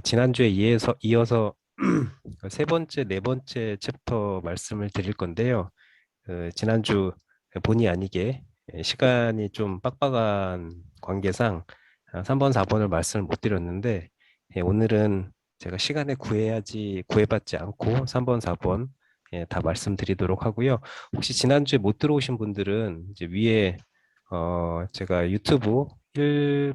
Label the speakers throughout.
Speaker 1: 지난주에 이어서 세 번째, 네 번째 챕터 말씀을 드릴 건데요. 지난주 본의 아니게 시간이 좀 빡빡한 관계상 3번, 4번을 말씀을 못 드렸는데, 오늘은 제가 시간에 구애받지 않고 3번, 4번 다 말씀드리도록 하고요. 혹시 지난주에 못 들어오신 분들은 이제 위에 제가 유튜브 1,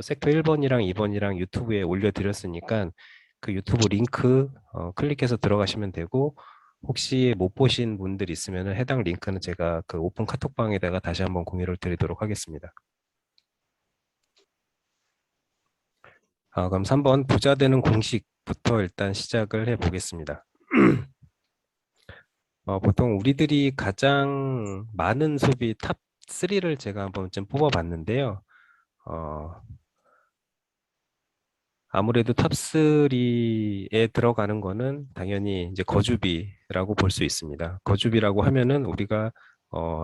Speaker 1: 섹터 1번이랑 2번이랑 유튜브에 올려드렸으니까 그 유튜브 링크 클릭해서 들어가시면 되고, 혹시 못 보신 분들 있으면 해당 링크는 제가 그 오픈 카톡방에다가 다시 한번 공유를 드리도록 하겠습니다. 그럼 3번 부자 되는 공식부터 일단 시작을 해 보겠습니다. 보통 우리들이 가장 많은 소비 탑 3를 제가 한번 좀 뽑아봤는데요. 어, 아무래도 탑3에 들어가는 거는 당연히 이제 거주비라고 볼 수 있습니다. 거주비라고 하면은 우리가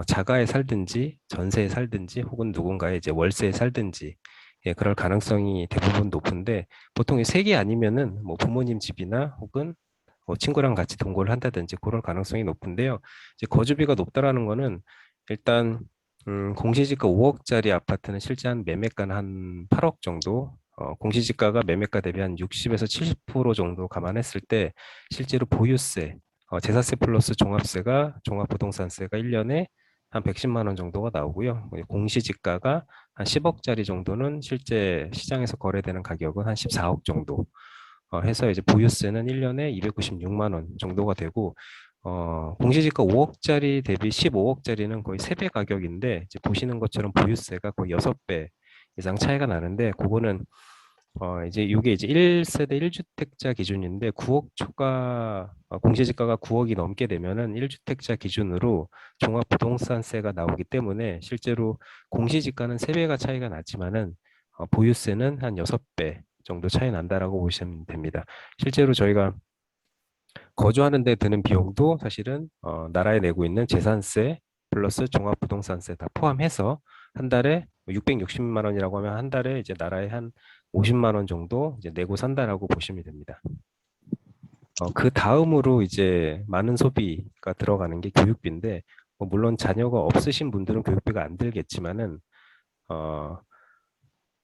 Speaker 1: 자가에 살든지 전세에 살든지 혹은 누군가의 이제 월세에 살든지 그럴 가능성이 대부분 높은데, 보통 이 세 개 아니면은 뭐 부모님 집이나 혹은 뭐 친구랑 같이 동거를 한다든지 그럴 가능성이 높은데요. 이제 거주비가 높다라는 거는 일단 공시지가 5억짜리 아파트는 실제 한 매매가는 한 8억 정도, 공시지가가 매매가 대비 한 60에서 70% 정도 감안했을 때 실제로 보유세, 재산세 플러스 종합부동산세가 1년에 한 110만 원 정도가 나오고요. 공시지가가 한 10억짜리 정도는 실제 시장에서 거래되는 가격은 한 14억 정도 해서 이제 보유세는 1년에 296만 원 정도가 되고, 공시지가 5억짜리 대비 15억짜리는 거의 3배 가격인데, 이제 보시는 것처럼 보유세가 거의 6배 이상 차이가 나는데, 그거는 이제 이게 이제 1세대 1주택자 기준인데 9억 초과, 공시지가가 9억이 넘게 되면은 1주택자 기준으로 종합부동산세가 나오기 때문에 실제로 공시지가는 3배가 차이가 나지만은 보유세는 한 6배 정도 차이 난다라고 보시면 됩니다. 실제로 저희가 거주하는 데 드는 비용도 사실은 나라에 내고 있는 재산세 플러스 종합부동산세 다 포함해서 한 달에 660만 원이라고 하면 한 달에 이제 나라에 한 50만 원 정도 이제 내고 산다라고 보시면 됩니다. 그 다음으로 이제 많은 소비가 들어가는 게 교육비인데, 뭐 물론 자녀가 없으신 분들은 교육비가 안 들겠지만은 어,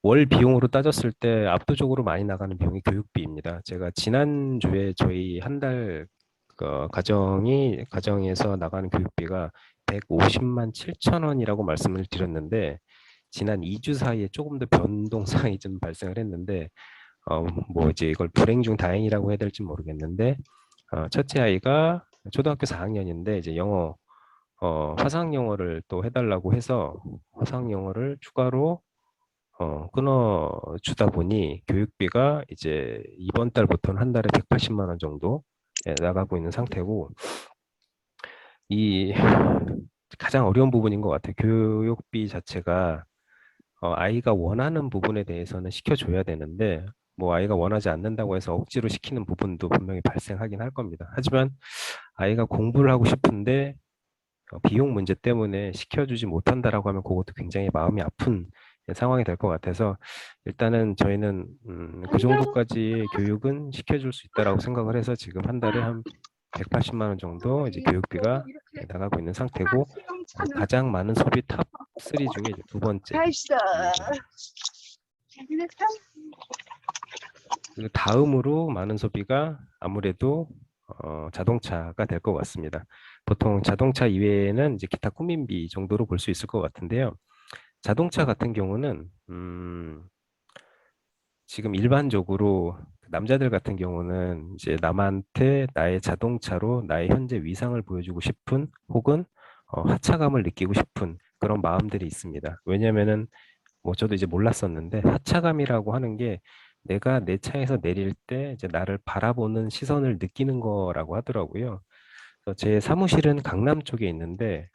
Speaker 1: 월 비용으로 따졌을 때 압도적으로 많이 나가는 비용이 교육비입니다. 제가 지난주에 저희 한 달 가정에서 나가는 교육비가 150만 7천 원이라고 말씀을 드렸는데, 지난 2주 사이에 조금 더 변동사항이 좀 발생을 했는데, 뭐 이제 이걸 불행 중 다행이라고 해야 될지 모르겠는데, 첫째 아이가 초등학교 4학년인데 이제 화상 영어를 또 해달라고 해서 화상 영어를 추가로 끊어주다 보니 교육비가 이제 이번 달부터는 한 달에 180만 원 정도 나가고 있는 상태고, 이 가장 어려운 부분인 것 같아요. 교육비 자체가 아이가 원하는 부분에 대해서는 시켜줘야 되는데, 뭐 아이가 원하지 않는다고 해서 억지로 시키는 부분도 분명히 발생하긴 할 겁니다. 하지만 아이가 공부를 하고 싶은데 비용 문제 때문에 시켜주지 못한다라고 하면 그것도 굉장히 마음이 아픈 상황이 될 것 같아서, 일단은 저희는 그 정도까지 교육은 시켜줄 수 있다라고 생각을 해서 지금 한 달에 한 180만 원 정도 이제 교육비가 나가고 있는 상태고, 가장 많은 소비 탑 3 중에 이제 두 번째입니다. 그 다음으로 많은 소비가 아무래도 자동차가 될 것 같습니다. 보통 자동차 이외에는 이제 기타 꾸민비 정도로 볼 수 있을 것 같은데요. 자동차 같은 경우는 지금 일반적으로 남자들 같은 경우는 이제 남한테 나의 자동차로 나의 현재 위상을 보여주고 싶은, 혹은 하차감을 느끼고 싶은 그런 마음들이 있습니다. 왜냐면은 뭐 저도 이제 몰랐었는데, 하차감이라고 하는 게 내가 내 차에서 내릴 때 이제 나를 바라보는 시선을 느끼는 거라고 하더라고요. 그래서 제 사무실은 강남 쪽에 있는데,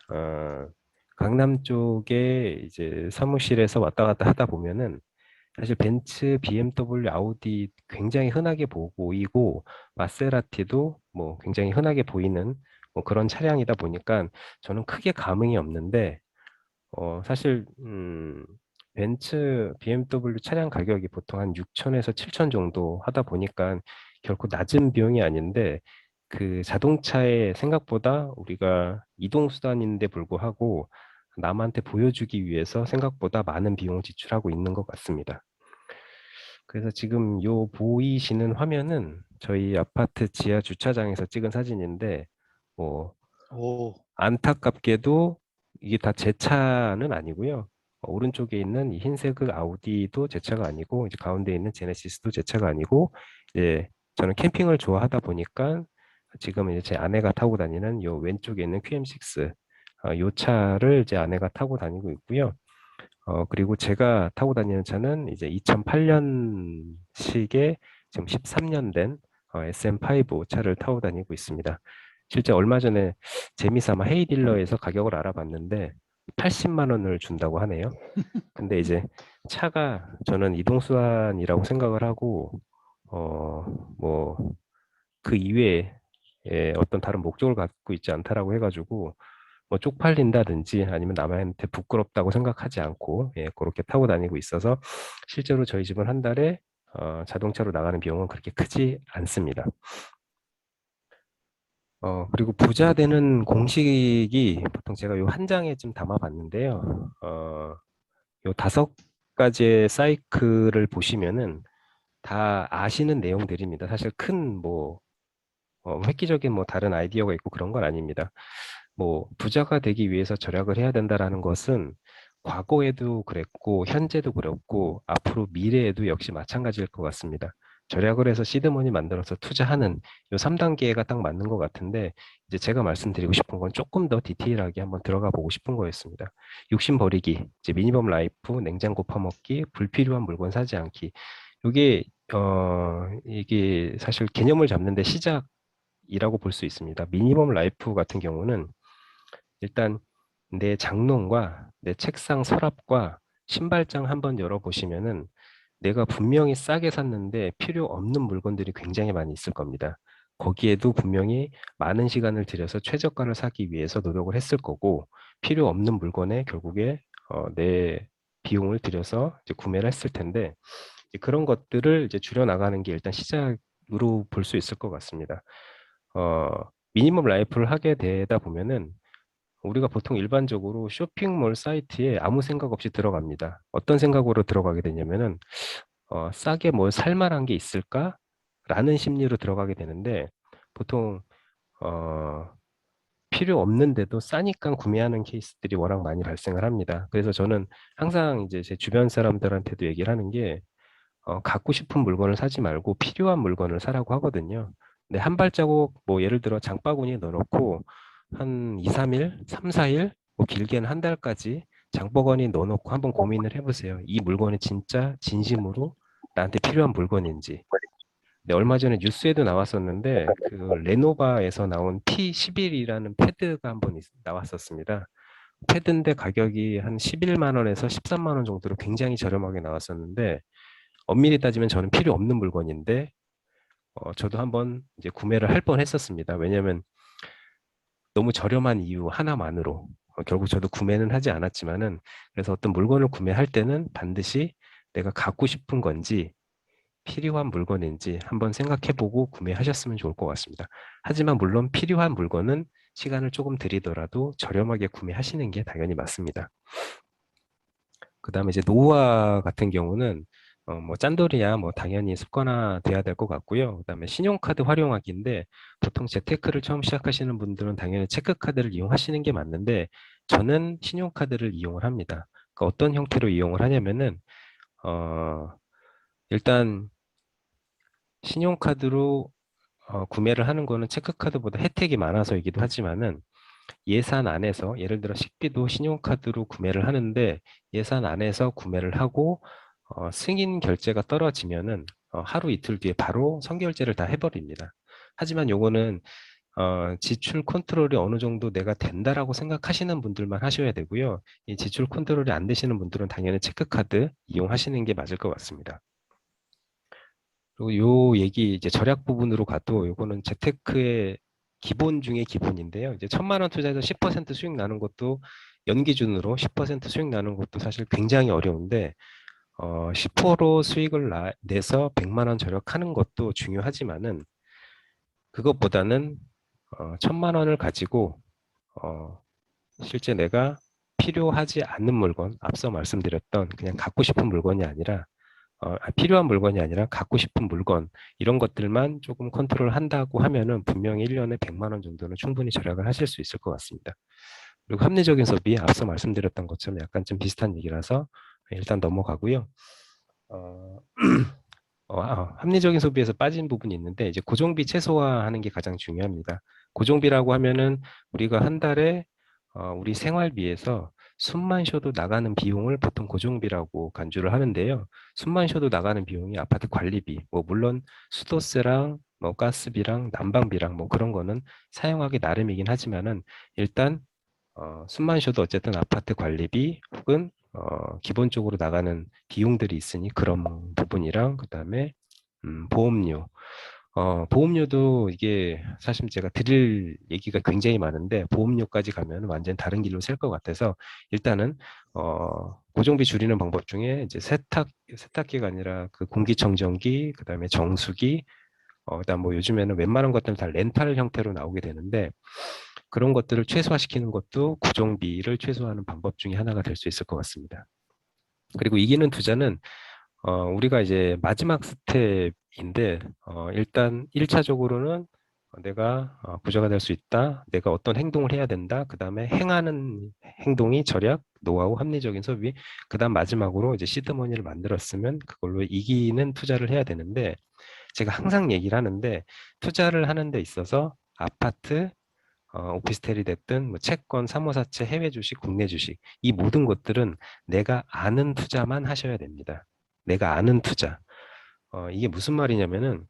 Speaker 1: 강남 쪽에 이제 사무실에서 왔다 갔다 하다 보면은 사실 벤츠, BMW, 아우디 굉장히 흔하게 보이고, 마세라티도 뭐 굉장히 흔하게 보이는 뭐 그런 차량이다 보니까 저는 크게 감흥이 없는데, 사실 벤츠, BMW 차량 가격이 보통 한 6천에서 7천 정도 하다 보니까 결코 낮은 비용이 아닌데 그 자동차에 생각보다 우리가 이동수단인데 불구하고 남한테 보여주기 위해서 생각보다 많은 비용을 지출하고 있는 것 같습니다. 그래서 지금 요 보이시는 화면은 저희 아파트 지하 주차장에서 찍은 사진인데 뭐
Speaker 2: 오,
Speaker 1: 안타깝게도 이게 다 제 차는 아니고요. 오른쪽에 있는 이 흰색 아우디도 제 차가 아니고 이제 가운데 있는 제네시스도 제 차가 아니고 이제 저는 캠핑을 좋아하다 보니까 지금 이제 제 아내가 타고 다니는 요 왼쪽에 있는 QM6 요 차를 제 아내가 타고 다니고 있고요. 그리고 제가 타고 다니는 차는 이제 2008년식의 지금 13년 된 SM5 차를 타고 다니고 있습니다. 실제 얼마 전에 재미삼아 헤이딜러에서 가격을 알아봤는데 80만 원을 준다고 하네요. 근데 이제 차가 저는 이동수단이라고 생각을 하고 뭐 그 이외에 어떤 다른 목적을 갖고 있지 않다라고 해가지고 뭐 쪽팔린다든지 아니면 남한테 부끄럽다고 생각하지 않고 그렇게 타고 다니고 있어서 실제로 저희 집은 한 달에 자동차로 나가는 비용은 그렇게 크지 않습니다. 그리고 부자 되는 공식이 보통 제가 요 한 장에 좀 담아봤는데요. 요 5가지의 사이클을 보시면은 다 아시는 내용들입니다. 사실 큰 뭐 획기적인 뭐 다른 아이디어가 있고 그런 건 아닙니다. 뭐 부자가 되기 위해서 절약을 해야 된다라는 것은 과거에도 그랬고 현재도 그렇고 앞으로 미래에도 역시 마찬가지일 것 같습니다. 절약을 해서 시드머니 만들어서 투자하는 요 3단계가 딱 맞는 것 같은데 이제 제가 말씀드리고 싶은 건 조금 더 디테일하게 한번 들어가 보고 싶은 거였습니다. 욕심 버리기, 이제 미니멈 라이프, 냉장고 퍼먹기, 불필요한 물건 사지 않기. 요게 이게 사실 개념을 잡는데 시작이라고 볼 수 있습니다. 미니멈 라이프 같은 경우는 일단 내 장롱과 내 책상 서랍과 신발장 한번 열어보시면은 내가 분명히 싸게 샀는데 필요 없는 물건들이 굉장히 많이 있을 겁니다. 거기에도 분명히 많은 시간을 들여서 최저가를 사기 위해서 노력을 했을 거고 필요 없는 물건에 결국에 내 비용을 들여서 이제 구매를 했을 텐데 이제 그런 것들을 이제 줄여 나가는 게 일단 시작으로 볼 수 있을 것 같습니다. 어, 미니멈 라이프를 하게 되다 보면은 우리가 보통 일반적으로 쇼핑몰 사이트에 아무 생각 없이 들어갑니다. 어떤 생각으로 들어가게 되냐면은 싸게 뭘 살만한 게 있을까? 라는 심리로 들어가게 되는데 보통 어, 필요 없는데도 싸니까 구매하는 케이스들이 워낙 많이 발생을 합니다. 그래서 저는 항상 이제 제 주변 사람들한테도 얘기를 하는 게 갖고 싶은 물건을 사지 말고 필요한 물건을 사라고 하거든요. 근데 한 발자국 뭐 예를 들어 장바구니에 넣어놓고 한 2, 3일, 3, 4일, 뭐 길게는 한 달까지 장바구니에 넣어놓고 한번 고민을 해보세요. 이 물건이 진짜 진심으로 나한테 필요한 물건인지. 네, 얼마 전에 뉴스에도 나왔었는데 그 레노바에서 나온 P11이라는 패드가 한번 나왔었습니다. 패드인데 가격이 한 11만 원에서 13만 원 정도로 굉장히 저렴하게 나왔었는데 엄밀히 따지면 저는 필요 없는 물건인데 저도 한번 이제 구매를 할 뻔했었습니다. 왜냐하면 너무 저렴한 이유 하나만으로 결국 저도 구매는 하지 않았지만은 그래서 어떤 물건을 구매할 때는 반드시 내가 갖고 싶은 건지 필요한 물건인지 한번 생각해보고 구매하셨으면 좋을 것 같습니다. 하지만 물론 필요한 물건은 시간을 조금 들이더라도 저렴하게 구매하시는 게 당연히 맞습니다. 그 다음에 이제 노후화 같은 경우는 뭐 짠돌이야 뭐 당연히 습관화돼야 될 것 같고요. 그 다음에 신용카드 활용하기인데 보통 재테크를 처음 시작하시는 분들은 당연히 체크카드를 이용하시는 게 맞는데 저는 신용카드를 이용을 합니다. 그러니까 어떤 형태로 이용을 하냐면은 어, 일단 신용카드로 구매를 하는 거는 체크카드보다 혜택이 많아서이기도 하지만은 예산 안에서 예를 들어 식비도 신용카드로 구매를 하는데 예산 안에서 구매를 하고 승인 결제가 떨어지면은 하루 이틀 뒤에 바로 선결제를 다 해버립니다. 하지만 요거는 지출 컨트롤이 어느 정도 내가 된다라고 생각하시는 분들만 하셔야 되고요. 이 지출 컨트롤이 안 되시는 분들은 당연히 체크카드 이용하시는 게 맞을 것 같습니다. 그리고 요 얘기 이제 절약 부분으로 가도 요거는 재테크의 기본 중에 기본인데요. 이제 1,000만 원 투자해서 10% 수익 나는 것도 연기준으로 10% 수익 나는 것도 사실 굉장히 어려운데 10% 수익을 내서 100만 원 절약하는 것도 중요하지만은 그것보다는 1,000만 원을 가지고 어, 실제 내가 필요하지 않는 물건, 앞서 말씀드렸던 그냥 갖고 싶은 물건이 아니라 필요한 물건이 아니라 갖고 싶은 물건 이런 것들만 조금 컨트롤 한다고 하면은 분명히 1년에 100만 원 정도는 충분히 절약을 하실 수 있을 것 같습니다. 그리고 합리적인 소비, 앞서 말씀드렸던 것처럼 약간 좀 비슷한 얘기라서 일단 넘어가고요. 어, 합리적인 소비에서 빠진 부분이 있는데 이제 고정비 최소화하는 게 가장 중요합니다. 고정비라고 하면은 우리가 한 달에 우리 생활비에서 숨만 쉬어도 나가는 비용을 보통 고정비라고 간주를 하는데요. 숨만 쉬어도 나가는 비용이 아파트 관리비, 뭐 물론 수도세랑 뭐 가스비랑 난방비랑 뭐 그런 거는 사용하기 나름이긴 하지만은 일단 숨만 쉬어도 어쨌든 아파트 관리비 혹은 기본적으로 나가는 비용들이 있으니 그런 부분이랑 그다음에 보험료. 보험료도 이게 사실 제가 드릴 얘기가 굉장히 많은데 보험료까지 가면 완전 다른 길로 셀 것 같아서 일단은 고정비 줄이는 방법 중에 이제 세탁기가 아니라 그 공기청정기, 그다음에 정수기, 그다음 뭐 요즘에는 웬만한 것들은 다 렌탈 형태로 나오게 되는데 그런 것들을 최소화시키는 것도 고정비를 최소화하는 방법 중에 하나가 될 수 있을 것 같습니다. 그리고 이기는 투자는 우리가 이제 마지막 스텝인데 일단 1차적으로는 내가 부자가 될 수 있다. 내가 어떤 행동을 해야 된다. 그 다음에 행하는 행동이 절약, 노하우, 합리적인 소비. 그 다음 마지막으로 이제 시드머니를 만들었으면 그걸로 이기는 투자를 해야 되는데 제가 항상 얘기를 하는데 투자를 하는 데 있어서 아파트, 오피스텔이 됐든 뭐 채권, 사모사채, 해외 주식, 국내 주식 이 모든 것들은 내가 아는 투자만 하셔야 됩니다. 내가 아는 투자. 이게 무슨 말이냐면은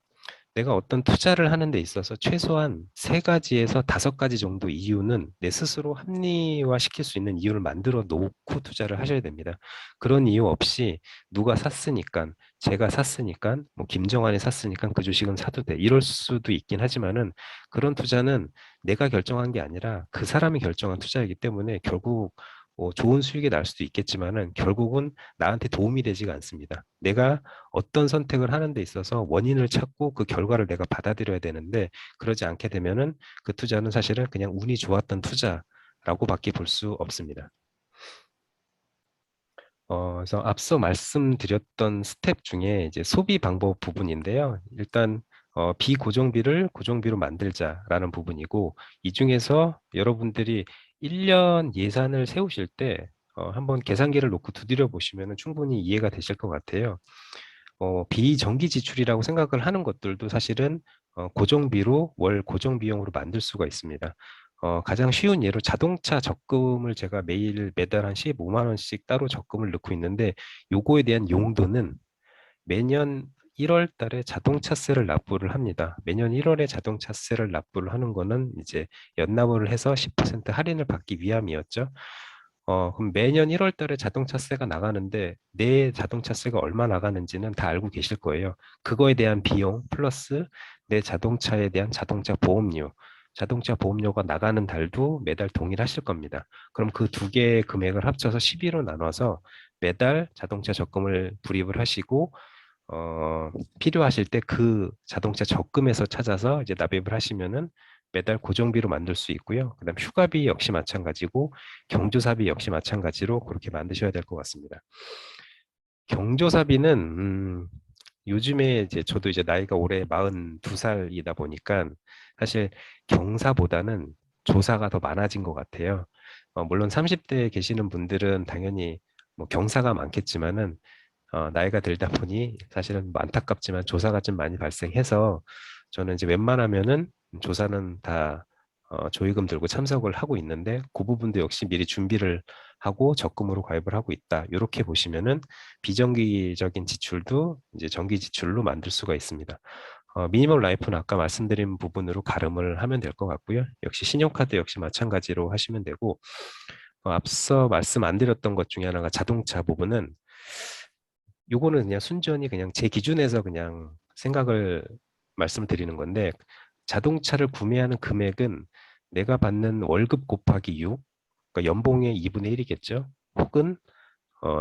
Speaker 1: 내가 어떤 투자를 하는 데 있어서 최소한 세 가지에서 다섯 가지 정도 이유는 내 스스로 합리화시킬 수 있는 이유를 만들어 놓고 투자를 하셔야 됩니다. 그런 이유 없이 누가 샀으니까, 제가 샀으니까, 뭐 김정환이 샀으니까 그 주식은 사도 돼. 이럴 수도 있긴 하지만은 그런 투자는 내가 결정한 게 아니라 그 사람이 결정한 투자이기 때문에 결국 뭐 좋은 수익이 날 수도 있겠지만은 결국은 나한테 도움이 되지가 않습니다. 내가 어떤 선택을 하는 데 있어서 원인을 찾고 그 결과를 내가 받아들여야 되는데 그러지 않게 되면은 그 투자는 사실은 그냥 운이 좋았던 투자라고밖에 볼 수 없습니다. 그래서 앞서 말씀드렸던 스텝 중에 이제 소비 방법 부분인데요. 일단 비고정비를 고정비로 만들자라는 부분이고 이 중에서 여러분들이 1년 예산을 세우실 때 한번 계산기를 놓고 두드려 보시면 충분히 이해가 되실 것 같아요. 비정기 지출이라고 생각을 하는 것들도 사실은 고정비로 월 고정 비용으로 만들 수가 있습니다. 가장 쉬운 예로 자동차 적금을 제가 매달 한 15만 원씩 따로 적금을 넣고 있는데 요거에 대한 용도는 매년 1월 달에 자동차세를 납부를 합니다. 매년 1월에 자동차세를 납부를 하는 거는 이제 연납을 해서 10% 할인을 받기 위함이었죠. 그럼 매년 1월 달에 자동차세가 나가는데 내 자동차세가 얼마 나가는지는 다 알고 계실 거예요. 그거에 대한 비용 플러스 내 자동차에 대한 자동차 보험료, 자동차 보험료가 나가는 달도 매달 동일하실 겁니다. 그럼 그 두 개의 금액을 합쳐서 12로 나눠서 매달 자동차 적금을 불입을 하시고 필요하실 때 그 자동차 적금에서 찾아서 이제 납입을 하시면은 매달 고정비로 만들 수 있고요. 그다음 휴가비 역시 마찬가지고 경조사비 역시 마찬가지로 그렇게 만드셔야 될 것 같습니다. 경조사비는 요즘에 이제 저도 이제 나이가 올해 42살이다 보니까 사실 경사보다는 조사가 더 많아진 것 같아요. 물론 30대에 계시는 분들은 당연히 뭐 경사가 많겠지만은 나이가 들다 보니 사실은 뭐 안타깝지만 조사가 좀 많이 발생해서 저는 이제 웬만하면은 조사는 다 조의금 들고 참석을 하고 있는데 그 부분도 역시 미리 준비를 하고 적금으로 가입을 하고 있다. 이렇게 보시면은 비정기적인 지출도 이제 정기 지출로 만들 수가 있습니다. 미니멀 라이프는 아까 말씀드린 부분으로 가름을 하면 될 것 같고요. 역시 신용카드 역시 마찬가지로 하시면 되고 앞서 말씀 안 드렸던 것 중에 하나가 자동차 부분은 요거는 그냥 순전히 그냥 제 기준에서 그냥 생각을 말씀드리는 건데 자동차를 구매하는 금액은 내가 받는 월급 곱하기 6, 그러니까 연봉의 2분의 1이겠죠. 혹은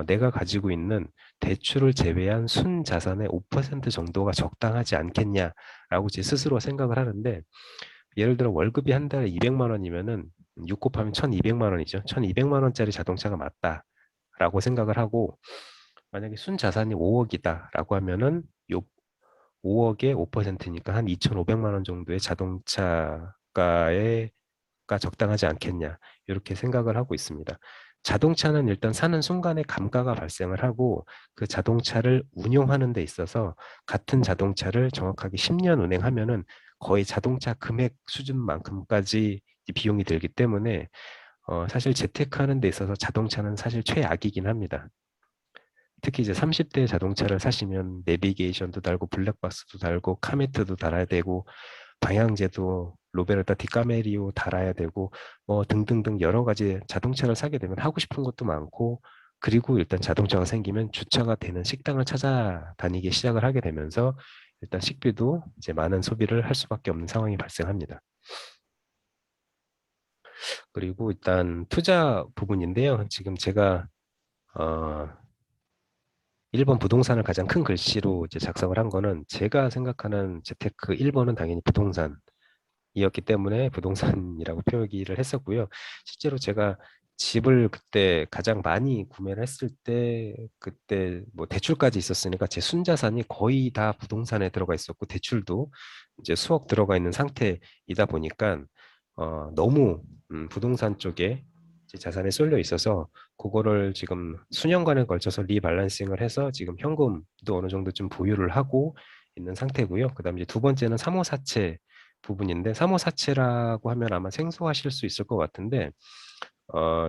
Speaker 1: 내가 가지고 있는 대출을 제외한 순자산의 5% 정도가 적당하지 않겠냐라고 제 스스로 생각을 하는데, 예를 들어 월급이 한 달에 200만 원이면은 6 곱하면 1200만 원이죠. 1200만 원짜리 자동차가 맞다라고 생각을 하고, 만약에 순자산이 5억이다라고 하면은 요 5억에 5%니까 한 2,500만 원 정도의 자동차가에 가 적당하지 않겠냐, 이렇게 생각을 하고 있습니다. 자동차는 일단 사는 순간에 감가가 발생을 하고, 그 자동차를 운용하는 데 있어서 같은 자동차를 정확하게 10년 운행하면은 거의 자동차 금액 수준만큼까지 비용이 들기 때문에 사실 재테크하는 데 있어서 자동차는 사실 최악이긴 합니다. 특히 이제 30대 자동차를 사시면 내비게이션도 달고 블랙박스도 달고 카메트도 달아야 되고 방향제도 로베르타 디카메리오 달아야 되고 뭐 등등등 여러 가지, 자동차를 사게 되면 하고 싶은 것도 많고, 그리고 일단 자동차가 생기면 주차가 되는 식당을 찾아다니기 시작을 하게 되면서 일단 식비도 이제 많은 소비를 할 수밖에 없는 상황이 발생합니다. 그리고 일단 투자 부분인데요. 지금 제가 어, 1번 부동산을 가장 큰 글씨로 이제 작성을 한 거는, 제가 생각하는 재테크 1번은 당연히 부동산이었기 때문에 부동산이라고 표기를 했었고요. 실제로 제가 집을 그때 가장 많이 구매를 했을 때, 그때 뭐 대출까지 있었으니까 제 순자산이 거의 다 부동산에 들어가 있었고, 대출도 이제 수억 들어가 있는 상태이다 보니까 너무 부동산 쪽에 제 자산에 쏠려 있어서, 그거를 지금 수년간에 걸쳐서 리밸런싱을 해서 지금 현금도 어느 정도 좀 보유를 하고 있는 상태고요. 그다음에 이제 두 번째는 사모사채 부분인데, 사모사채라고 하면 아마 생소하실 수 있을 것 같은데,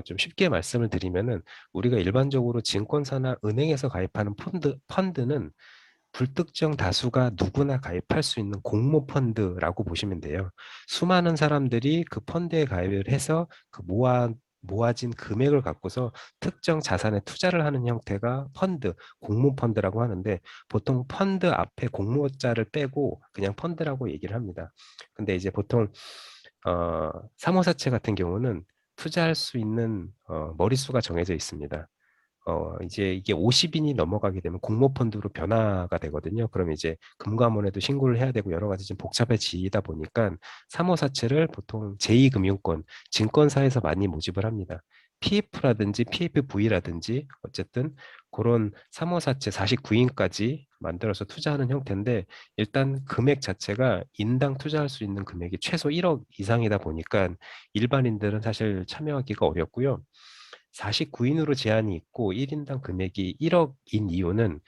Speaker 1: 좀 쉽게 말씀을 드리면은, 우리가 일반적으로 증권사나 은행에서 가입하는 펀드는 불특정 다수가 누구나 가입할 수 있는 공모 펀드라고 보시면 돼요. 수많은 사람들이 그 펀드에 가입을 해서 그 모아진 금액을 갖고서 특정 자산에 투자를 하는 형태가 공모 펀드라고 하는데, 보통 펀드 앞에 공모자를 빼고 그냥 펀드라고 얘기를 합니다. 근데 이제 보통 사모사채 같은 경우는 투자할 수 있는 머릿수가 정해져 있습니다. 이제 이게 50인이 넘어가게 되면 공모펀드로 변화가 되거든요. 그럼 이제 금감원에도 신고를 해야 되고 여러 가지 좀 복잡해지다 보니까 사모사채를 보통 제2금융권, 증권사에서 많이 모집을 합니다. PF라든지 PFV라든지 어쨌든 그런 사모사채 49인까지 만들어서 투자하는 형태인데, 일단 금액 자체가 인당 투자할 수 있는 금액이 최소 1억 이상이다 보니까 일반인들은 사실 참여하기가 어렵고요. 49인으로 제한이 있고 1인당 금액이 1억인 이유는,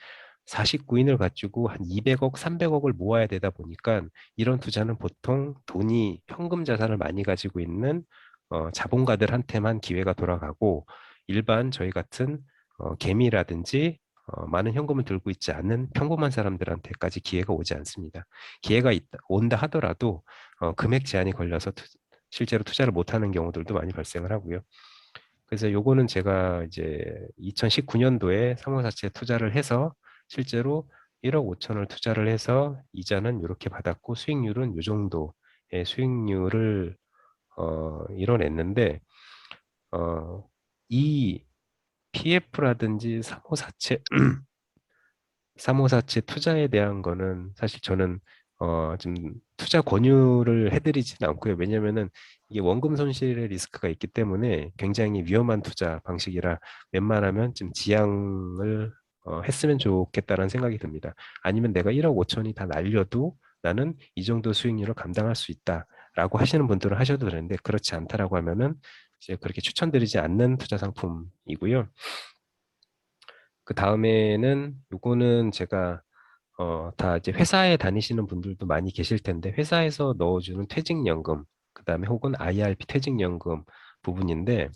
Speaker 1: 49인을 가지고 한 200억, 300억을 모아야 되다 보니까, 이런 투자는 보통 돈이 현금 자산을 많이 가지고 있는 자본가들한테만 기회가 돌아가고, 일반 저희 같은 개미라든지 많은 현금을 들고 있지 않는 평범한 사람들한테까지 기회가 오지 않습니다. 온다 하더라도 금액 제한이 걸려서 실제로 투자를 못하는 경우들도 많이 발생을 하고요. 그래서 요거는 제가 이제 2019년도에 사모사채 투자를 해서 실제로 1억 5천을 투자를 해서 이자는 이렇게 받았고, 수익률은 요 정도의 수익률을 이뤄냈는데, 어, 이 PF라든지 사모사채 투자에 대한 거는 사실 저는 좀 투자 권유를 해드리지는 않고요. 왜냐면은 이게 원금 손실의 리스크가 있기 때문에 굉장히 위험한 투자 방식이라, 웬만하면 좀 지양을 했으면 좋겠다는 생각이 듭니다. 아니면 내가 1억 5천이 다 날려도 나는 이 정도 수익률을 감당할 수 있다라고 하시는 분들은 하셔도 되는데, 그렇지 않다라고 하면은 이제 그렇게 추천드리지 않는 투자 상품이고요. 그 다음에는 요거는 제가 다 이제 회사에 다니시는 분들도 많이 계실 텐데, 회사에서 넣어주는 퇴직연금, 그 다음에 혹은 IRP 퇴직연금 부분인데,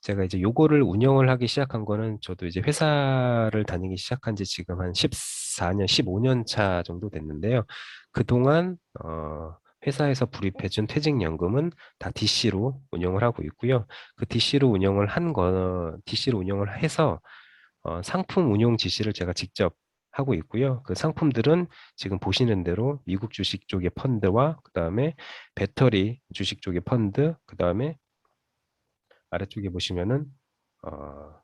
Speaker 1: 제가 이제 요거를 운영을 하기 시작한 거는, 저도 이제 회사를 다니기 시작한 지 지금 한 14년, 15년 차 정도 됐는데요. 그동안 회사에서 불입해준 퇴직연금은 다 DC로 운영을 하고 있고요. 그 DC로 운영을 해서 상품 운용 지시를 제가 직접 하고 있고요. 그 상품들은 지금 보시는 대로 미국 주식 쪽의 펀드와 그 다음에 배터리 주식 쪽의 펀드, 그 다음에 아래쪽에 보시면은 어,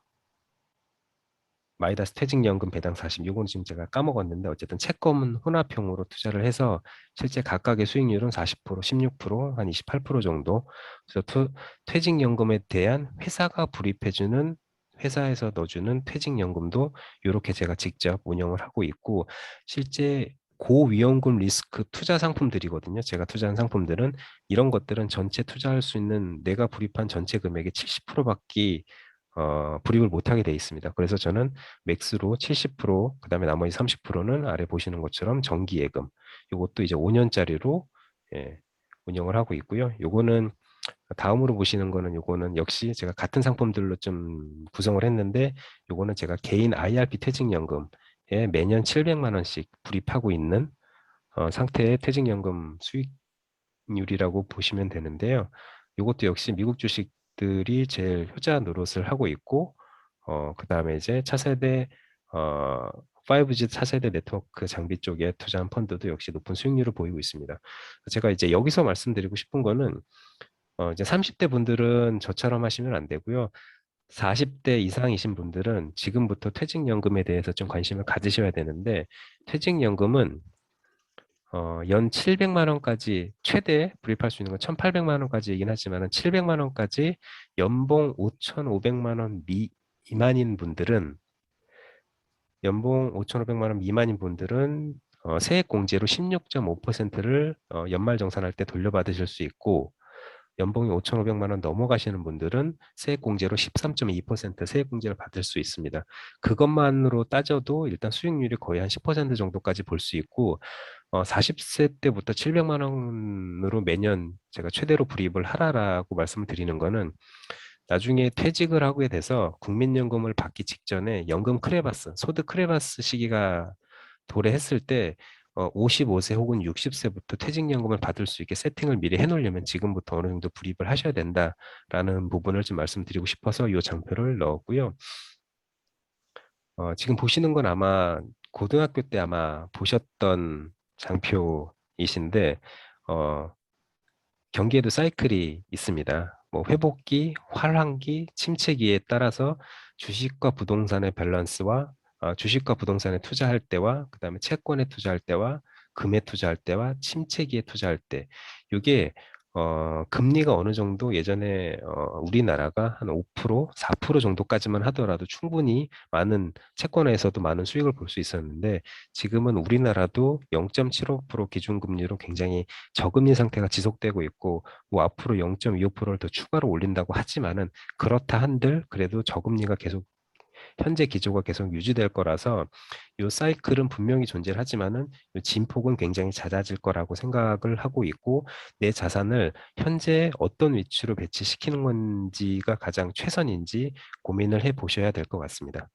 Speaker 1: 마이다스 퇴직연금 배당 40, 요거는 지금 제가 까먹었는데 어쨌든 채권 혼합형으로 투자를 해서 실제 각각의 수익률은 40%, 16%, 한 28% 정도. 그래서 퇴직연금에 대한 회사가 불입해주는 회사에서 넣어주는 퇴직연금도 이렇게 제가 직접 운영을 하고 있고 실제 고위험군 리스크 투자 상품들이거든요. 제가 투자한 상품들은 이런 것들은 전체 투자할 수 있는 내가 불입한 전체 금액의 70%밖에 불입을 못하게 돼 있습니다. 그래서 저는 맥스로 70%, 그다음에 나머지 30%는 아래 보시는 것처럼 정기예금. 이것도 이제 5년짜리로 예, 운영을 하고 있고요. 요거는 다음으로 보시는 거는 요거는 역시 제가 같은 상품들로 좀 구성을 했는데 요거는 제가 개인 IRP 퇴직연금에 매년 700만 원씩 불입하고 있는 상태의 퇴직연금 수익률이라고 보시면 되는데요. 요것도 역시 미국 주식들이 제일 효자 노릇을 하고 있고 그 다음에 이제 차세대, 어, 5G 차세대 네트워크 장비 쪽에 투자한 펀드도 역시 높은 수익률을 보이고 있습니다. 제가 이제 여기서 말씀드리고 싶은 거는, 이제 30대 분들은 저처럼 하시면 안 되고요. 40대 이상이신 분들은 지금부터 퇴직연금에 대해서 좀 관심을 가지셔야 되는데, 퇴직연금은 연 700만 원까지 최대 불입할 수 있는 건 1,800만 원까지이긴 하지만 700만 원까지 연봉 5,500만 원 미만인 분들은 연봉 5,500만 원 미만인 분들은 세액공제로 16.5%를 연말정산할 때 돌려받으실 수 있고 연봉이 5,500만 원 넘어가시는 분들은 세액공제로 13.2% 세액공제를 받을 수 있습니다. 그것만으로 따져도 일단 수익률이 거의 한 10% 정도까지 볼 수 있고 40세 때부터 700만 원으로 매년 제가 최대로 불입을 하라라고 말씀을 드리는 거는 나중에 퇴직을 하게 돼서 국민연금을 받기 직전에 연금 크레바스, 소득 크레바스 시기가 도래했을 때 55세 혹은 60세부터 퇴직연금을 받을 수 있게 세팅을 미리 해놓으려면 지금부터 어느 정도 불입을 하셔야 된다라는 부분을 좀 말씀드리고 싶어서 이 장표를 넣었고요. 지금 보시는 건 아마 고등학교 때 아마 보셨던 장표이신데 어, 경기에도 사이클이 있습니다. 뭐 회복기, 활황기, 침체기에 따라서 주식과 부동산의 밸런스와 주식과 부동산에 투자할 때와 그다음에 채권에 투자할 때와 금에 투자할 때와 침체기에 투자할 때 이게 금리가 어느 정도 예전에 우리나라가 한 5%, 4% 정도까지만 하더라도 충분히 많은 채권에서도 많은 수익을 볼 수 있었는데 지금은 우리나라도 0.75% 기준금리로 굉장히 저금리 상태가 지속되고 있고 뭐 앞으로 0.25%를 더 추가로 올린다고 하지만은 그렇다 한들 그래도 저금리가 계속 현재 기조가 계속 유지될 거라서 이 사이클은 분명히 존재를 하지만은 이 진폭은 굉장히 잦아질 거라고 생각을 하고 있고 내 자산을 현재 어떤 위치로 배치시키는 건지가 가장 최선인지 고민을 해 보셔야 될 것 같습니다.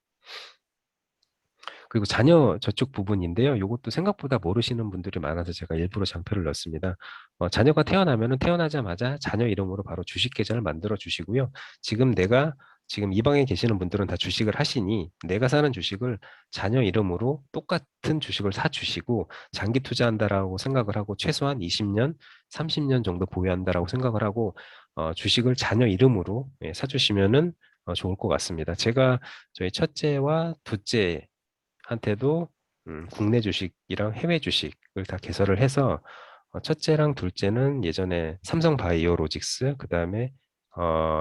Speaker 1: 그리고 자녀 저축 부분인데요. 이것도 생각보다 모르시는 분들이 많아서 제가 일부러 장표를 넣었습니다. 자녀가 태어나면은 태어나자마자 자녀 이름으로 바로 주식 계좌를 만들어 주시고요. 지금 이 방에 계시는 분들은 다 주식을 하시니 내가 사는 주식을 자녀 이름으로 똑같은 주식을 사 주시고 장기 투자한다라고 생각을 하고 최소한 20년, 30년 정도 보유한다라고 생각을 하고 주식을 자녀 이름으로 사주시면은 좋을 것 같습니다. 제가 저희 첫째와 둘째 한테도 국내 주식이랑 해외 주식을 다 개설을 해서 첫째랑 둘째는 예전에 삼성 바이오로직스 그다음에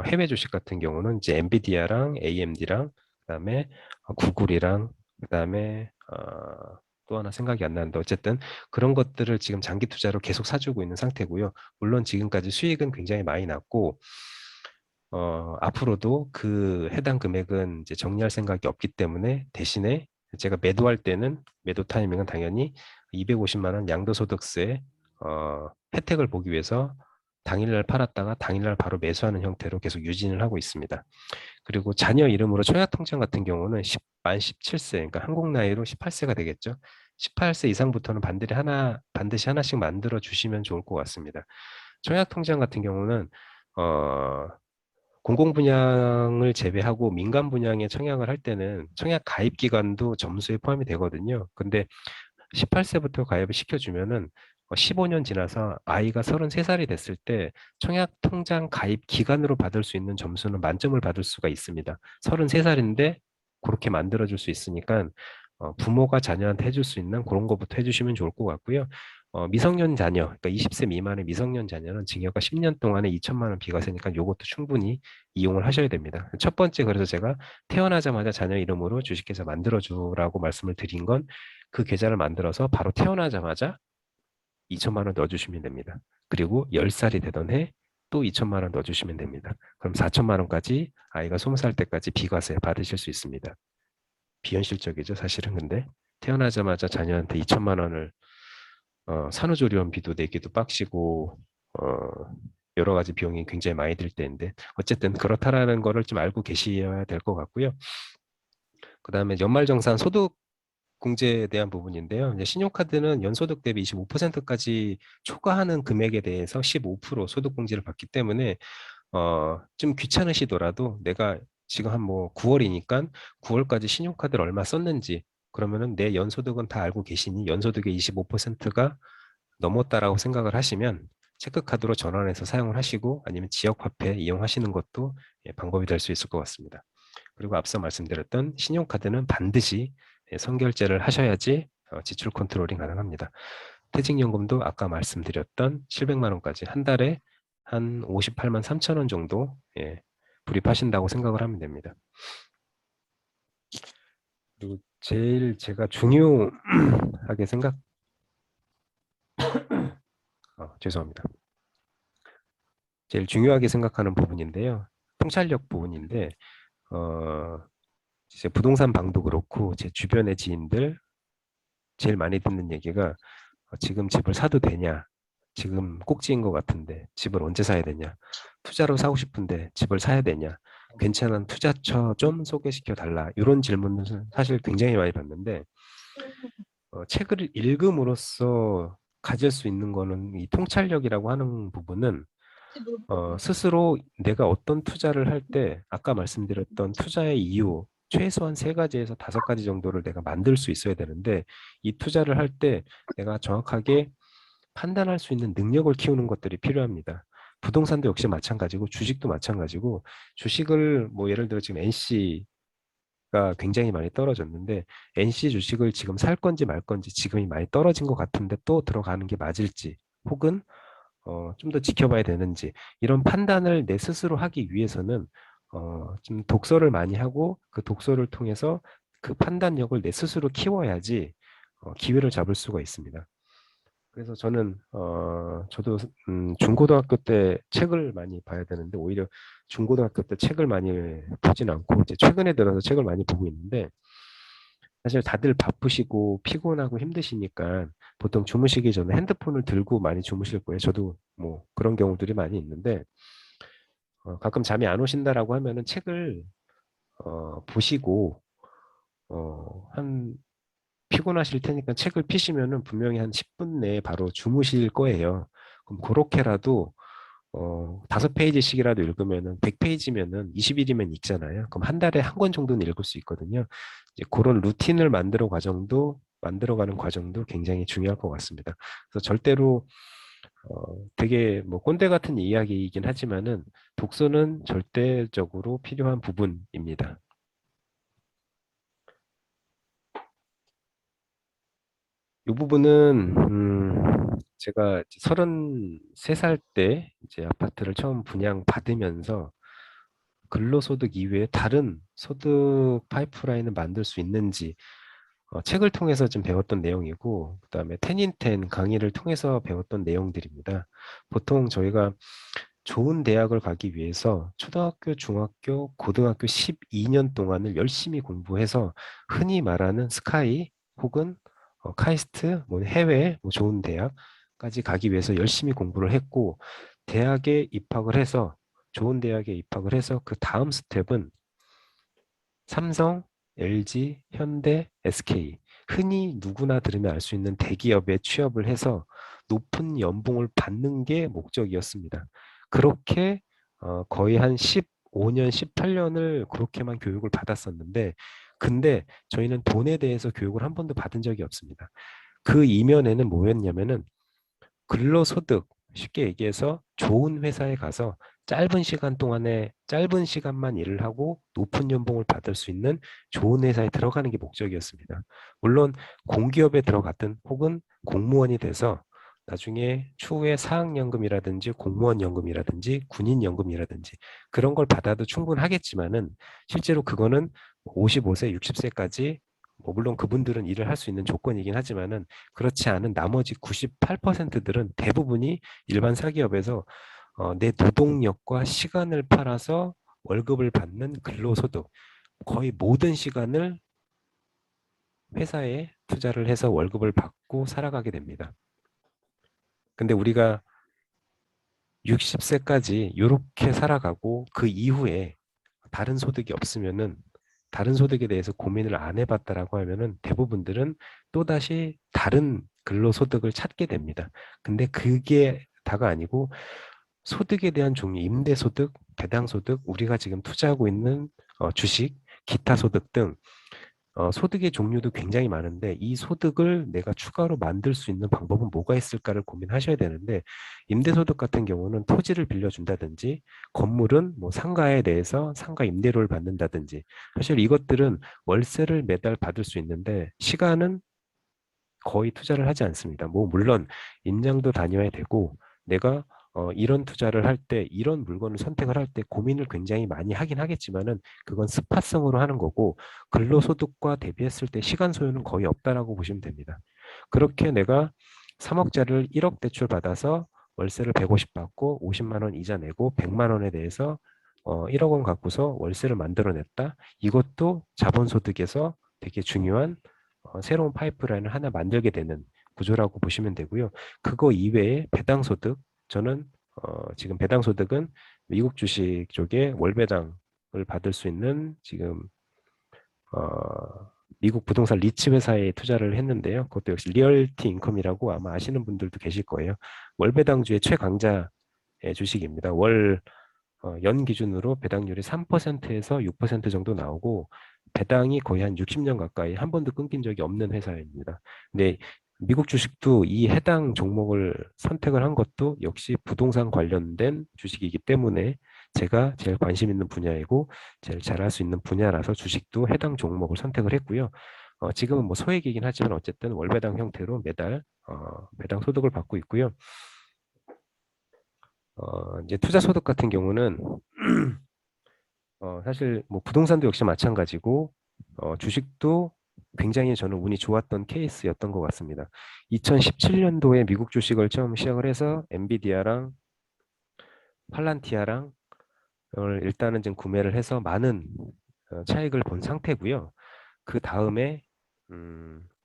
Speaker 1: 해외 주식 같은 경우는 이제 엔비디아랑 AMD랑 그다음에 구글이랑 그다음에 또 하나 생각이 안 나는데 어쨌든 그런 것들을 지금 장기 투자로 계속 사주고 있는 상태고요. 물론 지금까지 수익은 굉장히 많이 났고 앞으로도 그 해당 금액은 이제 정리할 생각이 없기 때문에 대신에 제가 매도할 때는 매도 타이밍은 당연히 250만 원 양도소득세 혜택을 보기 위해서 당일날 팔았다가 당일날 바로 매수하는 형태로 계속 유진을 하고 있습니다. 그리고 자녀 이름으로 청약통장 같은 경우는 만 17세, 그러니까 한국 나이로 18세가 되겠죠. 18세 이상부터는 반드시 하나씩 만들어 주시면 좋을 것 같습니다. 청약통장 같은 경우는 어, 공공 분양을 제외하고 민간 분양에 청약을 할 때는 청약 가입 기간도 점수에 포함이 되거든요. 근데 18세부터 가입을 시켜주면은 15년 지나서 아이가 33살이 됐을 때 청약 통장 가입 기간으로 받을 수 있는 점수는 만점을 받을 수가 있습니다. 33살인데 그렇게 만들어줄 수 있으니까 부모가 자녀한테 해줄 수 있는 그런 것부터 해주시면 좋을 것 같고요. 미성년 자녀, 그러니까 20세 미만의 미성년 자녀는 징역가 10년 동안에 2천만 원 비과세니까 이것도 충분히 이용을 하셔야 됩니다. 첫 번째, 그래서 제가 태어나자마자 자녀 이름으로 주식계좌 만들어주라고 말씀을 드린 건 그 계좌를 만들어서 바로 태어나자마자 2천만 원 넣어주시면 됩니다. 그리고 10살이 되던 해 또 2천만 원 넣어주시면 됩니다. 그럼 4천만 원까지 아이가 20살 때까지 비과세 받으실 수 있습니다. 비현실적이죠, 사실은. 근데 태어나자마자 자녀한테 2천만 원을 산후조리원비도 내기도 빡시고 여러 가지 비용이 굉장히 많이 들 때인데 어쨌든 그렇다라는 거를 좀 알고 계셔야 될 것 같고요. 그 다음에 연말정산 소득 공제에 대한 부분인데요. 이제 신용카드는 연소득 대비 25%까지 초과하는 금액에 대해서 15% 소득 공제를 받기 때문에 좀 귀찮으시더라도 내가 지금 한 뭐 9월이니까 9월까지 신용카드를 얼마 썼는지 그러면은 내 연소득은 다 알고 계시니 연소득의 25%가 넘었다라고 생각을 하시면 체크카드로 전환해서 사용을 하시고 아니면 지역화폐 이용하시는 것도 방법이 될 수 있을 것 같습니다. 그리고 앞서 말씀드렸던 신용카드는 반드시 선결제를 하셔야지 지출 컨트롤이 가능합니다. 퇴직연금도 아까 말씀드렸던 700만 원까지 한 달에 한 58만 3천 원 정도 불입하신다고 생각을 하면 됩니다. 그리고 제일 제가 중요하게 죄송합니다. 제일 중요하게 생각하는 부분인데요. 통찰력 부분인데 이제 부동산 방도 그렇고 제 주변의 지인들 제일 많이 듣는 얘기가 지금 집을 사도 되냐? 지금 꼭지인 것 같은데 집을 언제 사야 되냐? 투자로 사고 싶은데 집을 사야 되냐? 괜찮은 투자처 좀 소개시켜 달라. 이런 질문을 사실 굉장히 많이 받는데 책을 읽음으로써 가질 수 있는 거는 이 통찰력이라고 하는 부분은 스스로 내가 어떤 투자를 할 때 아까 말씀드렸던 투자의 이유 최소한 3가지에서 5가지 정도를 내가 만들 수 있어야 되는데 이 투자를 할 때 내가 정확하게 판단할 수 있는 능력을 키우는 것들이 필요합니다. 부동산도 역시 마찬가지고 주식도 마찬가지고 주식을 뭐 예를 들어 지금 NC가 굉장히 많이 떨어졌는데 NC 주식을 지금 살 건지 말 건지 지금이 많이 떨어진 것 같은데 또 들어가는 게 맞을지 혹은 좀 더 지켜봐야 되는지 이런 판단을 내 스스로 하기 위해서는 좀 독서를 많이 하고 그 독서를 통해서 그 판단력을 내 스스로 키워야지 기회를 잡을 수가 있습니다. 그래서 저는 저도 중고등학교 때 책을 많이 봐야 되는데 오히려 중고등학교 때 책을 많이 보진 않고 이제 최근에 들어서 책을 많이 보고 있는데 사실 다들 바쁘시고 피곤하고 힘드시니까 보통 주무시기 전에 핸드폰을 들고 많이 주무실 거예요. 저도 뭐 그런 경우들이 많이 있는데 가끔 잠이 안 오신다라고 하면은 책을 보시고 한 피곤하실 테니까 책을 피시면은 분명히 한 10분 내에 바로 주무실 거예요. 그럼 그렇게라도 5페이지씩이라도 읽으면은 100페이지면은 20일이면 읽잖아요. 그럼 한 달에 한 권 정도는 읽을 수 있거든요. 이제 그런 루틴을 만들어가는 과정도 굉장히 중요할 것 같습니다. 그래서 절대로 되게 뭐 꼰대 같은 이야기이긴 하지만은 독서는 절대적으로 필요한 부분입니다. 이 부분은 제가 33살 때 이제 아파트를 처음 분양받으면서 근로소득 이외에 다른 소득 파이프라인을 만들 수 있는지 책을 통해서 좀 배웠던 내용이고 그다음에 10in10 강의를 통해서 배웠던 내용들입니다. 보통 저희가 좋은 대학을 가기 위해서 초등학교, 중학교, 고등학교 12년 동안을 열심히 공부해서 흔히 말하는 스카이 혹은 카이스트, 뭐 해외, 뭐 좋은 대학까지 가기 위해서 열심히 공부를 했고 대학에 입학을 해서 좋은 대학에 입학을 해서 그 다음 스텝은 삼성, LG, 현대, SK 흔히 누구나 들으면 알 수 있는 대기업에 취업을 해서 높은 연봉을 받는 게 목적이었습니다. 그렇게 거의 한 15년, 18년을 그렇게만 교육을 받았었는데, 근데 저희는 돈에 대해서 교육을 한 번도 받은 적이 없습니다. 그 이면에는 뭐였냐면은 근로소득, 쉽게 얘기해서 좋은 회사에 가서 짧은 시간 동안에 짧은 시간만 일을 하고 높은 연봉을 받을 수 있는 좋은 회사에 들어가는 게 목적이었습니다. 물론 공기업에 들어갔든 혹은 공무원이 돼서 나중에 추후에 사학연금이라든지 공무원연금이라든지 군인연금이라든지 그런 걸 받아도 충분하겠지만은 실제로 그거는 55세, 60세까지 물론 그분들은 일을 할 수 있는 조건이긴 하지만은 그렇지 않은 나머지 98%들은 대부분이 일반 사기업에서 내 노동력과 시간을 팔아서 월급을 받는 근로소득, 거의 모든 시간을 회사에 투자를 해서 월급을 받고 살아가게 됩니다. 근데 우리가 60세까지 이렇게 살아가고 그 이후에 다른 소득이 없으면은 다른 소득에 대해서 고민을 안 해봤다라고 하면은 대부분들은 또다시 다른 근로소득을 찾게 됩니다. 근데 그게 다가 아니고 소득에 대한 종류, 임대소득, 배당소득, 우리가 지금 투자하고 있는 주식, 기타 소득 등 소득의 종류도 굉장히 많은데 이 소득을 내가 추가로 만들 수 있는 방법은 뭐가 있을까를 고민하셔야 되는데 임대소득 같은 경우는 토지를 빌려준다든지 건물은 뭐 상가에 대해서 상가 임대료를 받는다든지 사실 이것들은 월세를 매달 받을 수 있는데 시간은 거의 투자를 하지 않습니다. 뭐 물론 임장도 다녀야 되고 내가 이런 투자를 할 때 이런 물건을 선택을 할 때 고민을 굉장히 많이 하긴 하겠지만은 그건 스팟성으로 하는 거고 근로소득과 대비했을 때 시간 소요는 거의 없다라고 보시면 됩니다. 그렇게 내가 3억짜리를 1억 대출 받아서 월세를 150 받고 50만 원 이자 내고 100만 원에 대해서 1억 원 갖고서 월세를 만들어냈다. 이것도 자본소득에서 되게 중요한 새로운 파이프라인을 하나 만들게 되는 구조라고 보시면 되고요. 그거 이외에 배당소득, 저는 지금 배당소득은 미국 주식 쪽에 월배당을 받을 수 있는 지금 미국 부동산 리츠 회사에 투자를 했는데요. 그것도 역시 리얼티 인컴이라고 아마 아시는 분들도 계실 거예요. 월배당주의 최강자의 주식입니다. 연 기준으로 배당률이 3%에서 6% 정도 나오고 배당이 거의 한 60년 가까이 한 번도 끊긴 적이 없는 회사입니다. 근데 미국 주식도 이 해당 종목을 선택을 한 것도 역시 부동산 관련된 주식이기 때문에 제가 제일 관심 있는 분야이고 제일 잘할 수 있는 분야라서 주식도 해당 종목을 선택을 했고요. 지금은 뭐 소액이긴 하지만 어쨌든 월배당 형태로 매달 배당 소득을 받고 있고요. 이제 투자 소득 같은 경우는 사실 뭐 부동산도 역시 마찬가지고 주식도 굉장히 저는 운이 좋았던 케이스였던 것 같습니다. 2017년도에 미국 주식을 처음 시작을 해서 엔비디아랑 팔란티아랑 일단은 지금 구매를 해서 많은 차익을 본 상태고요. 그 다음에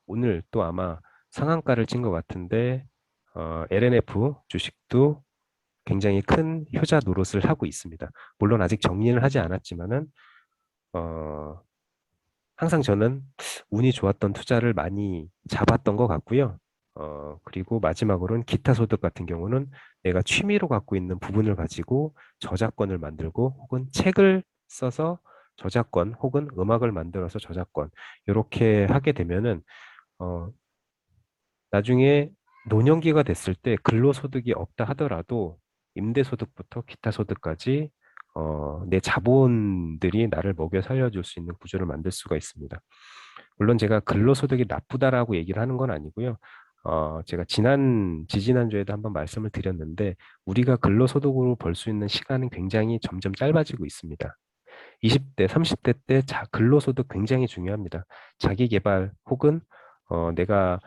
Speaker 1: 오늘 또 아마 상한가를 친 것 같은데 LNF 주식도 굉장히 큰 효자 노릇을 하고 있습니다. 물론 아직 정리는 하지 않았지만은 어, 항상 저는 운이 좋았던 투자를 많이 잡았던 것 같고요. 그리고 마지막으로는 기타 소득 같은 경우는 내가 취미로 갖고 있는 부분을 가지고 저작권을 만들고 혹은 책을 써서 저작권 혹은 음악을 만들어서 저작권 이렇게 하게 되면은 어, 나중에 노년기가 됐을 때 근로소득이 없다 하더라도 임대소득부터 기타 소득까지 내 자본들이 나를 먹여 살려줄 수 있는 구조를 만들 수가 있습니다. 물론 제가 근로소득이 나쁘다라고 얘기를 하는 건 아니고요. 제가 지지난주에도 한번 말씀을 드렸는데 우리가 근로소득으로 벌 수 있는 시간은 굉장히 점점 짧아지고 있습니다. 20대, 30대 때 근로소득 굉장히 중요합니다. 자기 개발 혹은 내가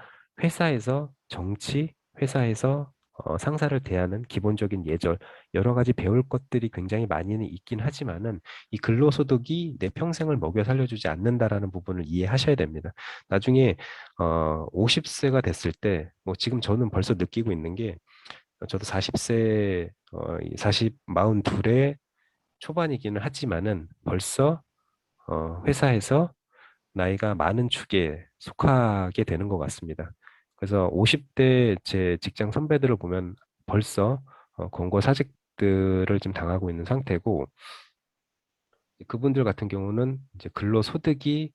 Speaker 1: 회사에서 정치, 회사에서 상사를 대하는 기본적인 예절, 여러 가지 배울 것들이 굉장히 많이는 있긴 하지만은 이 근로소득이 내 평생을 먹여 살려주지 않는다라는 부분을 이해하셔야 됩니다. 나중에 50세가 됐을 때, 뭐 지금 저는 벌써 느끼고 있는 게 저도 40세, 42에 초반이기는 하지만은 벌써 회사에서 나이가 많은 축에 속하게 되는 것 같습니다. 그래서 50대 제 직장 선배들을 보면 벌써 권고사직들을 좀 당하고 있는 상태고 그분들 같은 경우는 이제 근로소득이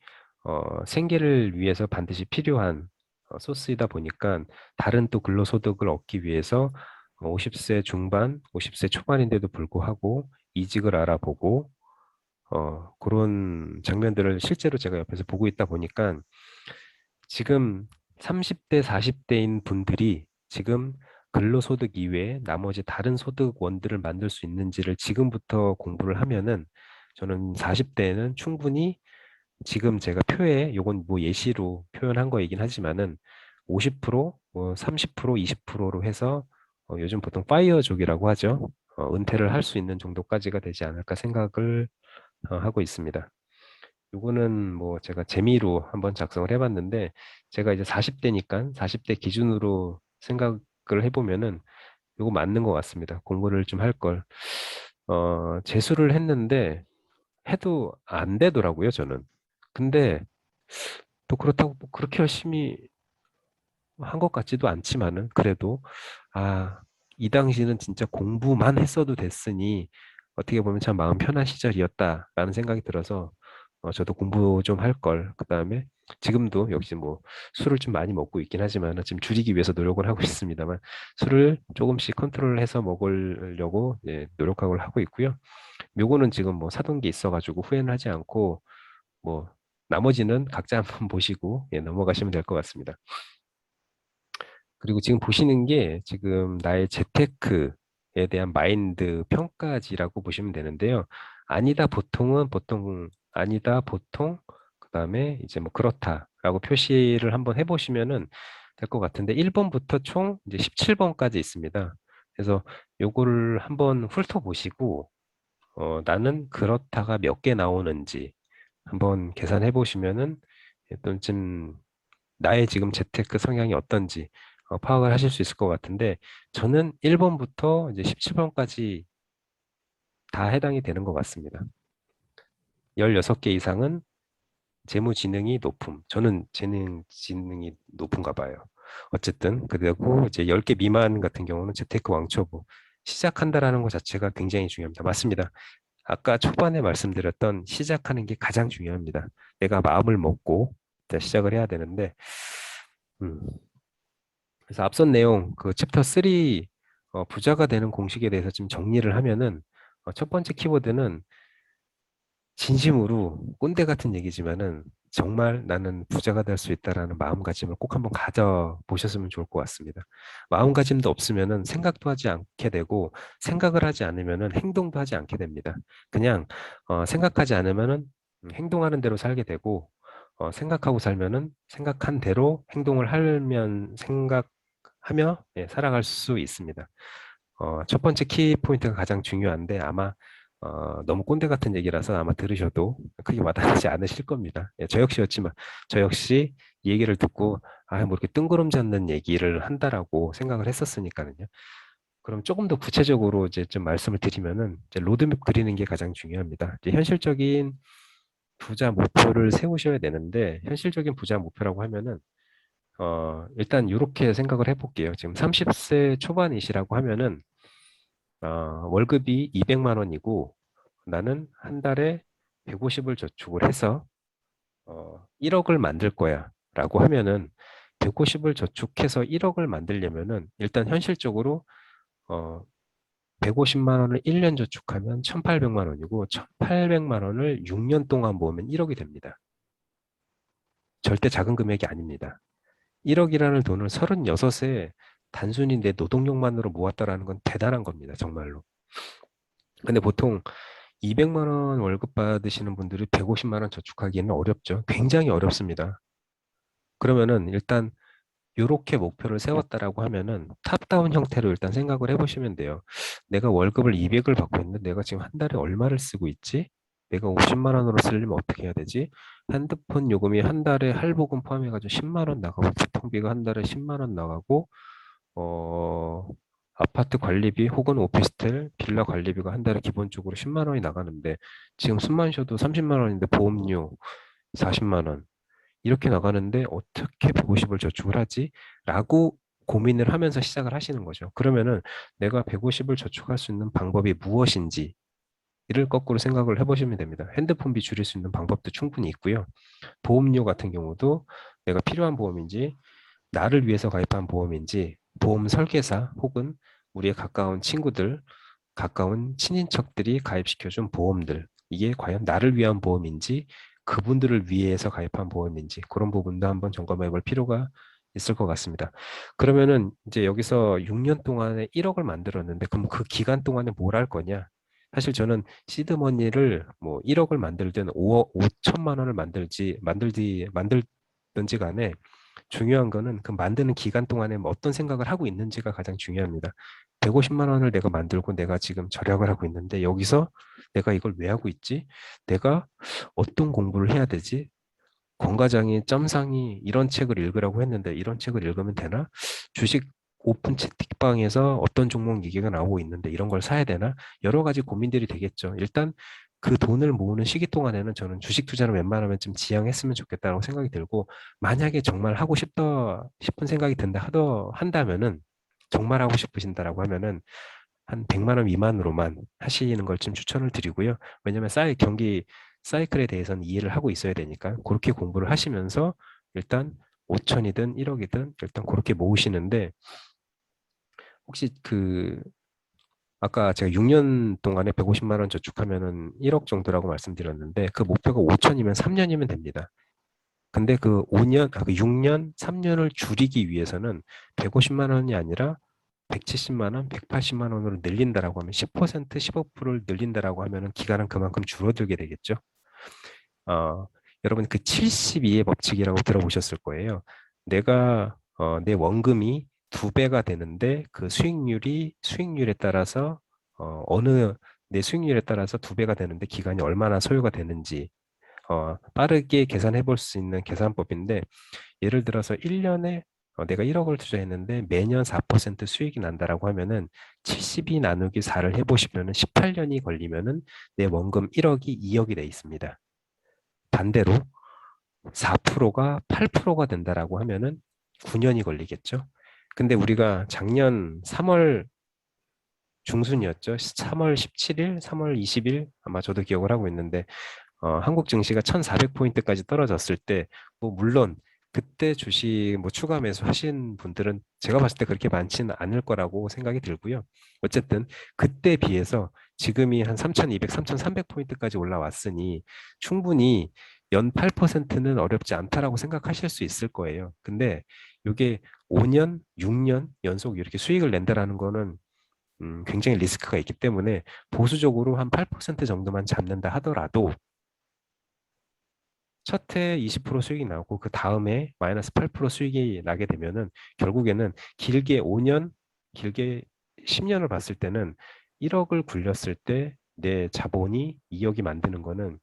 Speaker 1: 생계를 위해서 반드시 필요한 소스이다 보니까 다른 또 근로소득을 얻기 위해서 50세 중반, 50세 초반인데도 불구하고 이직을 알아보고 그런 장면들을 실제로 제가 옆에서 보고 있다 보니까 지금 30대, 40대인 분들이 지금 근로소득 이외에 나머지 다른 소득원들을 만들 수 있는지를 지금부터 공부를 하면은 저는 40대에는 충분히 지금 제가 표에 요건 뭐 예시로 표현한 거이긴 하지만은 50%, 뭐 30%, 20%로 해서 요즘 보통 파이어족이라고 하죠. 은퇴를 할 수 있는 정도까지가 되지 않을까 생각을 하고 있습니다. 요거는 뭐 제가 재미로 한번 작성을 해봤는데 제가 이제 40대니까 40대 기준으로 생각을 해보면은 요거 맞는 것 같습니다. 공부를 좀 할 걸. 재수를 했는데 해도 안 되더라고요, 저는. 근데 또 그렇다고 뭐 그렇게 열심히 한 것 같지도 않지만은 그래도 아, 이 당시는 진짜 공부만 했어도 됐으니 어떻게 보면 참 마음 편한 시절이었다라는 생각이 들어서 저도 공부 좀 할 걸. 그다음에 지금도 역시 뭐 술을 좀 많이 먹고 있긴 하지만 지금 줄이기 위해서 노력을 하고 있습니다만 술을 조금씩 컨트롤해서 먹으려고 노력하고 하고 있고요. 요거는 지금 뭐 사둔 게 있어가지고 후회는 하지 않고 뭐 나머지는 각자 한번 보시고 넘어가시면 될 것 같습니다. 그리고 지금 보시는 게 지금 나의 재테크에 대한 마인드 평가지라고 보시면 되는데요. 아니다 보통은 보통 아니다 보통 그다음에 이제 뭐 그렇다라고 표시를 한번 해보시면은 될 것 같은데 1번부터 총 이제 17번까지 있습니다. 그래서 요거를 한번 훑어보시고 나는 그렇다가 몇 개 나오는지 한번 계산해 보시면은 좀 나의 지금 재테크 성향이 어떤지 파악을 하실 수 있을 것 같은데 저는 1번부터 이제 17번까지 다 해당이 되는 것 같습니다. 16개 이상은 재무지능이 높음. 저는 지능이 높은가 봐요. 어쨌든 그리고 이제 10개 미만 같은 경우는 재테크 왕초보. 시작한다라는 것 자체가 굉장히 중요합니다. 맞습니다. 아까 초반에 말씀드렸던 시작하는 게 가장 중요합니다. 내가 마음을 먹고 시작을 해야 되는데 음, 그래서 앞선 내용 그 챕터 3 부자가 되는 공식에 대해서 좀 정리를 하면은 첫 번째 키워드는 진심으로 꼰대 같은 얘기지만은 정말 나는 부자가 될 수 있다라는 마음가짐을 꼭 한번 가져 보셨으면 좋을 것 같습니다. 마음가짐도 없으면은 생각도 하지 않게 되고 생각을 하지 않으면은 행동도 하지 않게 됩니다. 그냥 생각하지 않으면은 행동하는 대로 살게 되고 생각하고 살면은 생각한 대로 행동을 하면 생각하며 살아갈 수 있습니다. 첫 번째 키 포인트가 가장 중요한데 아마 너무 꼰대 같은 얘기라서 아마 들으셔도 크게 와닿지 않으실 겁니다. 저 역시였지만 저 역시 이 얘기를 듣고 아, 뭐 이렇게 뜬구름 잡는 얘기를 한다라고 생각을 했었으니까는요. 그럼 조금 더 구체적으로 이제 좀 말씀을 드리면은 이제 로드맵 그리는 게 가장 중요합니다. 이제 현실적인 부자 목표를 세우셔야 되는데 현실적인 부자 목표라고 하면은 일단 이렇게 생각을 해볼게요. 지금 30세 초반이시라고 하면은 월급이 200만 원이고 나는 한 달에 150을 저축을 해서 1억을 만들 거야 라고 하면은 150을 저축해서 1억을 만들려면은 일단 현실적으로 어, 150만 원을 1년 저축하면 1,800만 원이고 1,800만 원을 6년 동안 모으면 1억이 됩니다. 절대 작은 금액이 아닙니다. 1억이라는 돈을 36에 단순히 내 노동력만으로 모았다라는 건 대단한 겁니다. 정말로. 근데 보통 200만 원 월급 받으시는 분들이 150만 원 저축하기는 어렵죠. 굉장히 어렵습니다. 그러면은 일단 이렇게 목표를 세웠다라고 하면은 탑다운 형태로 일단 생각을 해보시면 돼요. 내가 월급을 200을 받고 있는데 내가 지금 한 달에 얼마를 쓰고 있지? 내가 50만 원으로 쓰려면 어떻게 해야 되지? 핸드폰 요금이 한 달에 할부금 포함해가지고 10만 원 나가고 교통비가 한 달에 10만 원 나가고 어 아파트 관리비 혹은 오피스텔 빌라 관리비가 한 달에 기본적으로 10만 원이 나가는데 지금 숨만 쉬어도 30만 원인데 보험료 40만 원 이렇게 나가는데 어떻게 150을 저축을 하지? 라고 고민을 하면서 시작을 하시는 거죠. 그러면은 내가 150을 저축할 수 있는 방법이 무엇인지를 이를 거꾸로 생각을 해보시면 됩니다. 핸드폰비 줄일 수 있는 방법도 충분히 있고요. 보험료 같은 경우도 내가 필요한 보험인지 나를 위해서 가입한 보험인지 보험 설계사 혹은 우리의 가까운 친구들, 가까운 친인척들이 가입시켜준 보험들 이게 과연 나를 위한 보험인지 그분들을 위해서 가입한 보험인지 그런 부분도 한번 점검해 볼 필요가 있을 것 같습니다. 그러면은 이제 여기서 6년 동안에 1억을 만들었는데 그럼 그 기간 동안에 뭘 할 거냐? 사실 저는 시드머니를 뭐 1억을 만들든 5억 5천만 원을 만들든지 간에 중요한 거는 그 만드는 기간 동안에 뭐 어떤 생각을 하고 있는지가 가장 중요합니다. 150만 원을 내가 만들고 내가 지금 절약을 하고 있는데 여기서 내가 이걸 왜 하고 있지? 내가 어떤 공부를 해야 되지? 권과장이 점상이 이런 책을 읽으라고 했는데 이런 책을 읽으면 되나? 주식 오픈 채팅방에서 어떤 종목 얘기가 나오고 있는데 이런 걸 사야 되나? 여러 가지 고민들이 되겠죠. 일단 그 돈을 모으는 시기 동안에는 저는 주식 투자를 웬만하면 좀 지양했으면 좋겠다고 생각이 들고 만약에 정말 하고 싶다 싶은 생각이 한다면은 정말 하고 싶으신다라고 하면은 한 100만 원 미만으로만 하시는 걸 좀 추천을 드리고요. 왜냐하면 경기 사이클에 대해서는 이해를 하고 있어야 되니까 그렇게 공부를 하시면서 일단 5천이든 1억이든 일단 그렇게 모으시는데 혹시 아까 제가 6년 동안에 150만 원 저축하면은 1억 정도라고 말씀드렸는데 그 목표가 5천이면 3년이면 됩니다. 근데 그 6년, 3년을 줄이기 위해서는 150만 원이 아니라 170만 원, 180만 원으로 늘린다라고 하면 10%, 15%를 늘린다라고 하면은 기간은 그만큼 줄어들게 되겠죠. 어, 여러분 그 72의 법칙이라고 들어보셨을 거예요. 내 원금이 두 배가 되는데 그 수익률에 따라서 어느 내 수익률에 따라서 두 배가 되는데 기간이 얼마나 소요가 되는지 빠르게 계산해 볼 수 있는 계산법인데 예를 들어서 1년에 내가 1억을 투자했는데 매년 4% 수익이 난다라고 하면은 72 나누기 4를 해보시면은 18년이 걸리면은 내 원금 1억이 2억이 돼 있습니다. 반대로 4%가 8%가 된다라고 하면은 9년이 걸리겠죠. 근데 우리가 작년 3월 중순이었죠. 3월 17일, 3월 20일 아마 저도 기억을 하고 있는데 한국 증시가 1,400포인트까지 떨어졌을 때, 뭐 물론 그때 주식 뭐 추가 매수 하신 분들은 제가 봤을 때 그렇게 많지는 않을 거라고 생각이 들고요. 어쨌든 그때 비해서 지금이 한 3,200, 3,300포인트까지 올라왔으니 충분히 연 8%는 어렵지 않다라고 생각하실 수 있을 거예요. 근데 이게 5년, 6년 연속 이렇게 수익을 낸다라는 거는 굉장히 리스크가 있기 때문에 보수적으로 한 8% 정도만 잡는다 하더라도 첫 해 20% 수익이 나고 그 다음에 마이너스 8% 수익이 나게 되면은 결국에는 길게 5년, 길게 10년을 봤을 때는 1억을 굴렸을 때 내 자본이 2억이 만드는 거는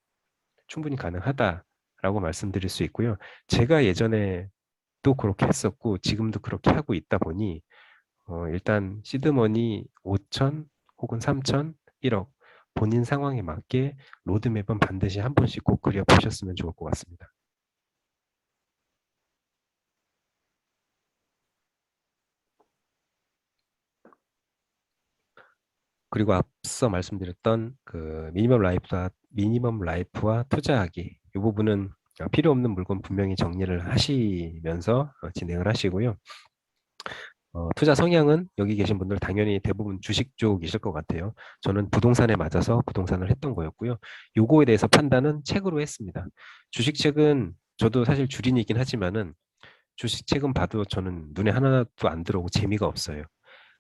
Speaker 1: 충분히 가능하다라고 말씀드릴 수 있고요. 제가 예전에 또 그렇게 했었고 지금도 그렇게 하고 있다 보니 일단 시드머니 5천 혹은 3천, 1억 본인 상황에 맞게 로드맵은 반드시 한 번씩 꼭 그려보셨으면 좋을 것 같습니다. 그리고 앞서 말씀드렸던 그 미니멈 라이프와 투자하기 이 부분은 필요 없는 물건 분명히 정리를 하시면서 진행을 하시고요. 투자 성향은 여기 계신 분들 당연히 대부분 주식 쪽이실 것 같아요. 저는 부동산에 맞아서 부동산을 했던 거였고요. 요거에 대해서 판단은 책으로 했습니다. 주식책은 저도 사실 주린이긴 하지만은 주식책은 봐도 저는 눈에 하나도 안 들어오고 재미가 없어요.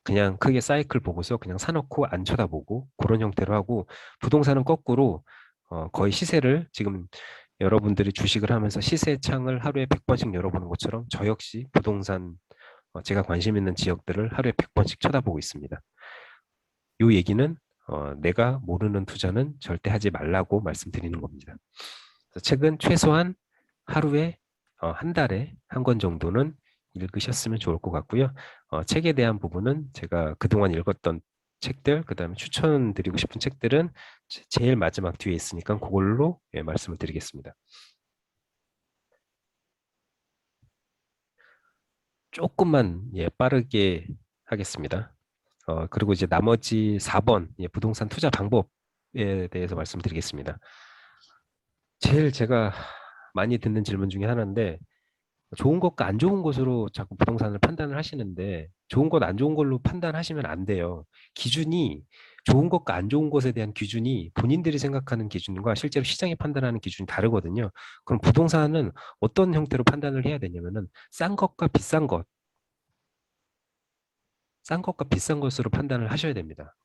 Speaker 1: 그냥 크게 사이클 보고서 그냥 사놓고 안 쳐다보고 그런 형태로 하고 부동산은 거꾸로 거의 시세를 지금 여러분들이 주식을 하면서 시세 창을 하루에 100번씩 열어보는 것처럼 저 역시 부동산 제가 관심 있는 지역들을 하루에 100번씩 쳐다보고 있습니다. 이 얘기는 내가 모르는 투자는 절대 하지 말라고 말씀드리는 겁니다. 책은 최소한 하루에 한 달에 한 권 정도는 읽으셨으면 좋을 것 같고요. 책에 대한 부분은 제가 그동안 읽었던 책들, 그다음에 추천드리고 싶은 책들은 제일 마지막 뒤에 있으니까 그걸로 예, 말씀을 드리겠습니다. 조금만 예, 빠르게 하겠습니다. 그리고 이제 나머지 4번 예, 부동산 투자 방법 대해서 말씀드리겠습니다. 제일 제가 많이 듣는 질문 중에 하나인데 좋은 것과 안 좋은 것으로 자꾸 부동산을 판단을 하시는데 좋은 것, 안 좋은 걸로 판단하시면 안 돼요. 기준이 좋은 것과 안 좋은 것에 대한 기준이 본인들이 생각하는 기준과 실제로 시장이 판단하는 기준이 다르거든요. 그럼 부동산은 어떤 형태로 판단을 해야 되냐면은 싼 것과 비싼 것으로 판단을 하셔야 됩니다.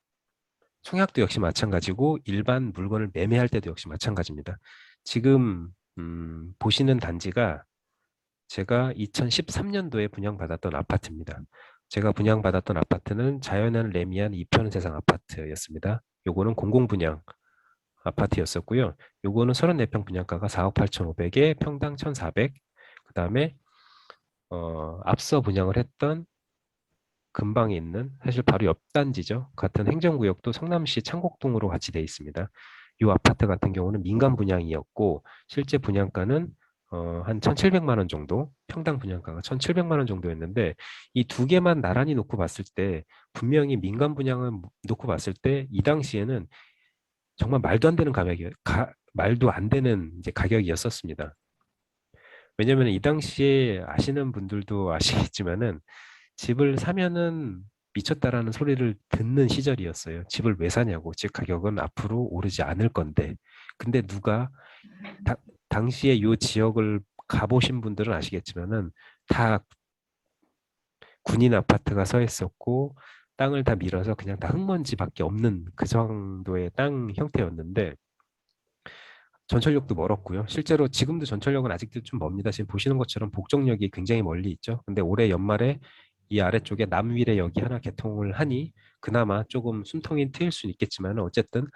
Speaker 1: 청약도 역시 마찬가지고 일반 물건을 매매할 때도 역시 마찬가지입니다. 지금 보시는 단지가 제가 2013년도에 분양받았던 아파트입니다. 제가 분양받았던 아파트는 자연한 레미안 2편 세상 아파트였습니다. 요거는 공공분양 아파트였었고요. 요거는 34평 분양가가 4억 8,500에 평당 1,400. 그다음에 앞서 분양을 했던 근방에 있는 사실 바로 옆 단지죠. 같은 행정구역도 성남시 창곡동으로 같이 돼 있습니다. 이 아파트 같은 경우는 민간 분양이었고 실제 분양가는 한 1,700만 원 정도, 평당 분양가가 1,700만 원 정도였는데 이 두 개만 나란히 놓고 봤을 때 분명히 민간 분양을 놓고 봤을 때 이 당시에는 정말 말도 안 되는 말도 안 되는 이제 가격이었었습니다. 왜냐하면 이 당시에 아시는 분들도 아시겠지만은 집을 사면은 미쳤다라는 소리를 듣는 시절이었어요. 집을 왜 사냐고. 집 가격은 앞으로 오르지 않을 건데. 근데 누가 다, 당시에 요 지역을 가보신 분들은 아시겠지만은 다 군인 아파트가 서 있었고 땅을 다 밀어서 그냥 다 흙먼지밖에 없는 그 정도의 땅 형태였는데 전철역도 멀었고요. 실제로 지금도 전철역은 아직도 좀 멉니다. 지금 보시는 것처럼 복정역이 굉장히 멀리 있죠. 근데 올해 연말에 이 아래쪽에 남위례역이 하나 개통을 하니 그나마 조금 숨통이 트일 수는 있겠지만 어쨌든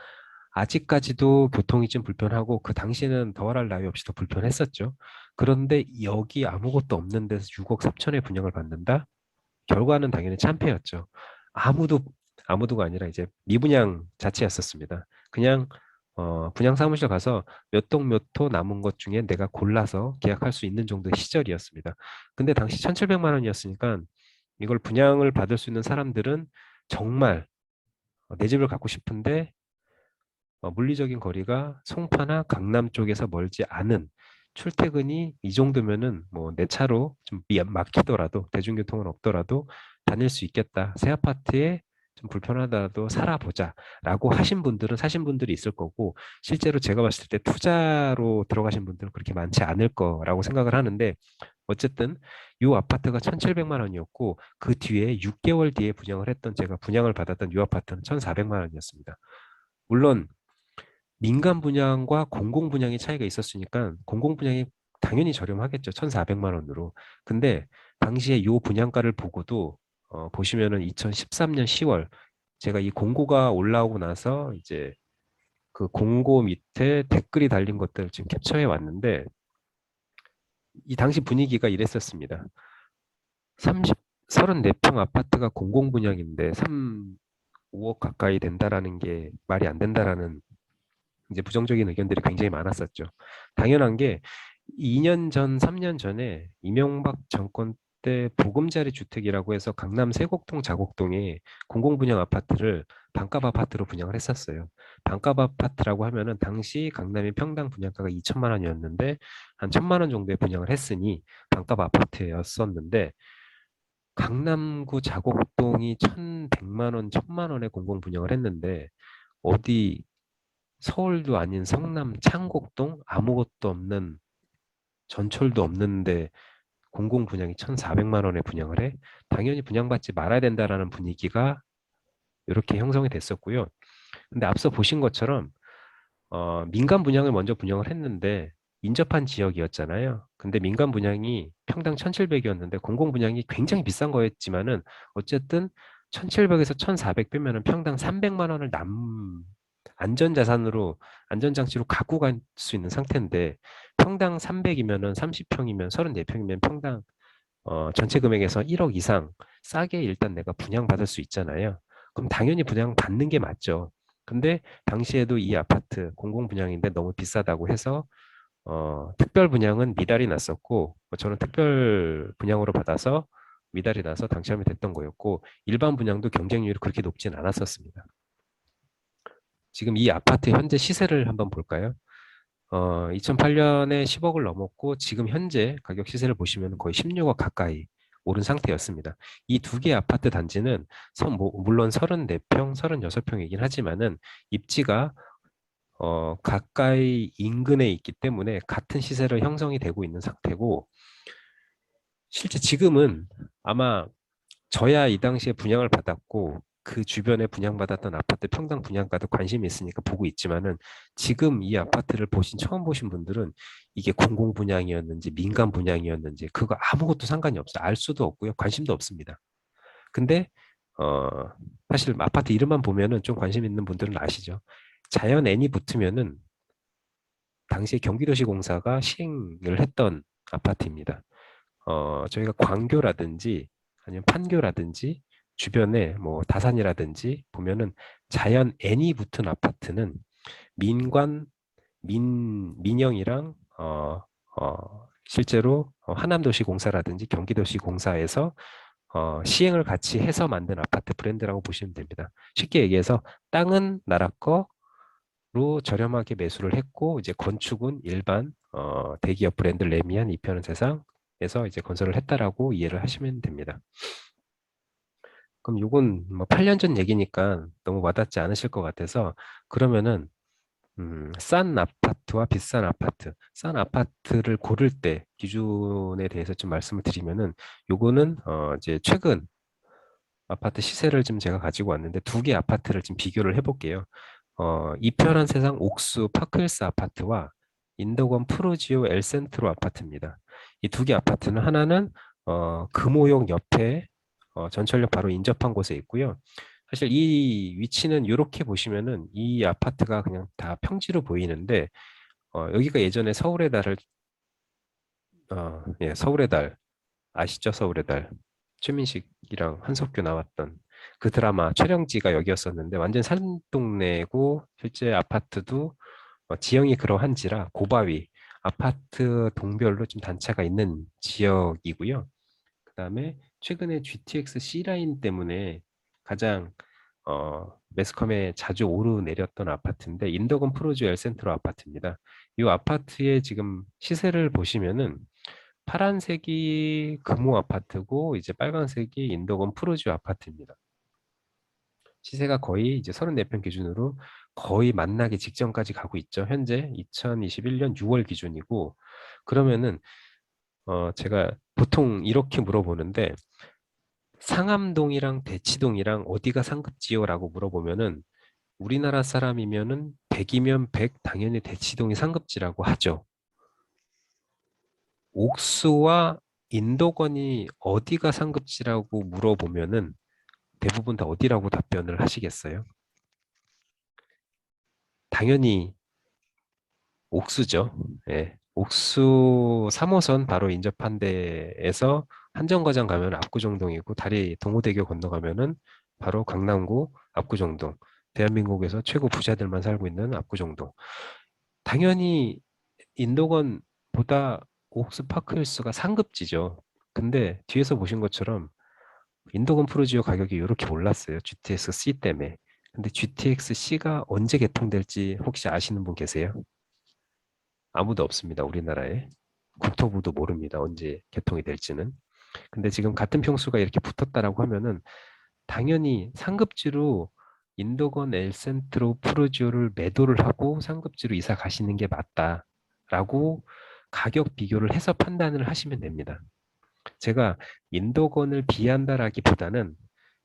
Speaker 1: 아직까지도 교통이 좀 불편하고 그 당시에는 더할 나위 없이 더 불편했었죠. 그런데 여기 아무것도 없는 데서 6억 3천에 분양을 받는다? 결과는 당연히 참패였죠. 아무도 아무도가 아니라 이제 미분양 자체였었습니다. 그냥 분양 사무실 가서 몇 동 몇 호 남은 것 중에 내가 골라서 계약할 수 있는 정도의 시절이었습니다. 근데 당시 1,700만 원이었으니까 이걸 분양을 받을 수 있는 사람들은 정말 내 집을 갖고 싶은데 물리적인 거리가 송파나 강남 쪽에서 멀지 않은 출퇴근이 이 정도면은 뭐 내 차로 좀 막히더라도 대중교통은 없더라도 다닐 수 있겠다. 새 아파트에 좀 불편하더라도 살아보자라고 하신 분들은 사신 분들이 있을 거고 실제로 제가 봤을 때 투자로 들어가신 분들은 그렇게 많지 않을 거라고 생각을 하는데 어쨌든 이 아파트가 1,700만 원이었고 그 뒤에 6개월 뒤에 분양을 했던 제가 분양을 받았던 이 아파트는 1,400만 원이었습니다. 물론 민간 분양과 공공 분양의 차이가 있었으니까 공공 분양이 당연히 저렴하겠죠. 1,400만 원으로. 근데 당시에 요 분양가를 보고도 보시면은 2013년 10월 제가 이 공고가 올라오고 나서 이제 그 공고 밑에 댓글이 달린 것들을 지금 캡처해 왔는데 이 당시 분위기가 이랬었습니다. 34평 아파트가 공공 분양인데 5억 가까이 된다라는 게 말이 안 된다라는 이제 부정적인 의견들이 굉장히 많았었죠. 당연한 게 2년 전, 3년 전에 이명박 정권 때 보금자리 주택이라고 해서 강남 세곡동, 자곡동에 공공분양 아파트를 반값 아파트로 분양을 했었어요. 반값 아파트라고 하면은 당시 강남의 평당 분양가가 2천만 원이었는데 한 1천만 원 정도에 분양을 했으니 반값 아파트였었는데 강남구 자곡동이 1,100만 원, 1천만 원에 공공 분양을 했는데 어디 서울도 아닌 성남 창곡동 아무것도 없는 전철도 없는데 공공 분양이 1,400만 원에 분양을 해? 당연히 분양받지 말아야 된다라는 분위기가 이렇게 형성이 됐었고요. 근데 앞서 보신 것처럼 민간 분양을 먼저 분양을 했는데 인접한 지역이었잖아요. 근데 민간 분양이 평당 1,700이었는데 공공 분양이 굉장히 비싼 거였지만은 어쨌든 1,700에서 1,400 빼면은 평당 300만 원을 안전자산으로 안전장치로 갖고 갈 수 있는 상태인데 평당 300이면은 30평이면 34평이면 평당 전체 금액에서 1억 이상 싸게 일단 내가 분양받을 수 있잖아요. 그럼 당연히 분양받는 게 맞죠. 근데 당시에도 이 아파트 공공 분양인데 너무 비싸다고 해서 특별 분양은 미달이 났었고 저는 특별 분양으로 받아서 미달이 나서 당첨이 됐던 거였고 일반 분양도 경쟁률이 그렇게 높진 않았었습니다. 지금 이 아파트의 현재 시세를 한번 볼까요? 2008년에 10억을 넘었고 지금 현재 가격 시세를 보시면 거의 16억 가까이 오른 상태였습니다. 이 두 개의 아파트 단지는 물론 34평, 36평이긴 하지만은 입지가 가까이 인근에 있기 때문에 같은 시세로 형성이 되고 있는 상태고 실제 지금은 아마 저야 이 당시에 분양을 받았고 그 주변에 분양받았던 아파트 평당 분양가도 관심이 있으니까 보고 있지만은 지금 이 아파트를 처음 보신 분들은 이게 공공 분양이었는지 민간 분양이었는지 그거 아무것도 상관이 없어요. 알 수도 없고요. 관심도 없습니다. 근데 어, 사실 아파트 이름만 보면은 좀 관심 있는 분들은 아시죠. 자연 N이 붙으면은 당시에 경기도시공사가 시행을 했던 아파트입니다. 저희가 광교라든지 아니면 판교라든지 주변에 뭐 다산이라든지 보면은 자연 N이 붙은 아파트는 민관 민영이랑 실제로 하남도시공사라든지 경기도시공사에서 시행을 같이 해서 만든 아파트 브랜드라고 보시면 됩니다. 쉽게 얘기해서 땅은 나라 거로 저렴하게 매수를 했고 이제 건축은 일반 대기업 브랜드 레미안 이편은 세상에서 이제 건설을 했다라고 이해를 하시면 됩니다. 그럼 이건 뭐 8년 전 얘기니까 너무 와닿지 않으실 것 같아서 그러면은 싼 아파트와 비싼 아파트, 싼 아파트를 고를 때 기준에 대해서 좀 말씀을 드리면은 요거는 이제 최근 아파트 시세를 좀 제가 가지고 왔는데 두 개 아파트를 지금 비교를 해볼게요. 이편한 세상 옥수 파크힐스 아파트와 인덕원 프루지오 엘센트로 아파트입니다. 이 두 개 아파트는 하나는 금호역 옆에 전철역 바로 인접한 곳에 있고요. 사실 이 위치는 이렇게 보시면은 이 아파트가 그냥 다 평지로 보이는데 여기가 예전에 서울의 달을 예, 서울의 달 아시죠? 서울의 달. 최민식이랑 한석규 나왔던 그 드라마 촬영지가 여기였었는데 완전 산동네고 실제 아파트도 지형이 그러한지라 고바위 아파트 동별로 좀 단차가 있는 지역이고요. 그다음에 최근에 GTX C 라인 때문에 가장 매스컴에 자주 오르내렸던 아파트인데 인더건 프로즈 엘센트로 아파트입니다. 이 아파트의 지금 시세를 보시면은 파란색이 금호 아파트고 이제 빨간색이 인더건 프루지오 아파트입니다. 시세가 거의 이제 34평 기준으로 거의 만나기 직전까지 가고 있죠. 현재 2021년 6월 기준이고 그러면은 제가 보통 이렇게 물어보는데 상암동이랑 대치동이랑 어디가 상급지요라고 물어보면은 우리나라 사람이면은 100이면 100 당연히 대치동이 상급지라고 하죠. 옥수와 인도건이 어디가 상급지라고 물어보면은 대부분 다 어디라고 답변을 하시겠어요? 당연히 옥수죠. 예. 옥수 3호선 바로 인접한 데에서 한정거장 가면 압구정동이고 다리 동호대교 건너가면은 바로 강남구 압구정동. 대한민국에서 최고 부자들만 살고 있는 압구정동. 당연히 인도건보다 옥스파크힐스가 상급지죠. 근데 뒤에서 보신 것처럼 인도건 프로지오 가격이 이렇게 올랐어요. GTX C 때문에. 근데 GTX C가 언제 개통될지 혹시 아시는 분 계세요? 아무도 없습니다. 우리나라에. 국토부도 모릅니다. 언제 개통이 될지는. 근데 지금 같은 평수가 이렇게 붙었다라고 하면은 당연히 상급지로 인도건 엘센트로 프로지오를 매도를 하고 상급지로 이사 가시는 게 맞다라고 가격 비교를 해서 판단을 하시면 됩니다. 제가 인도건을 비한다라기보다는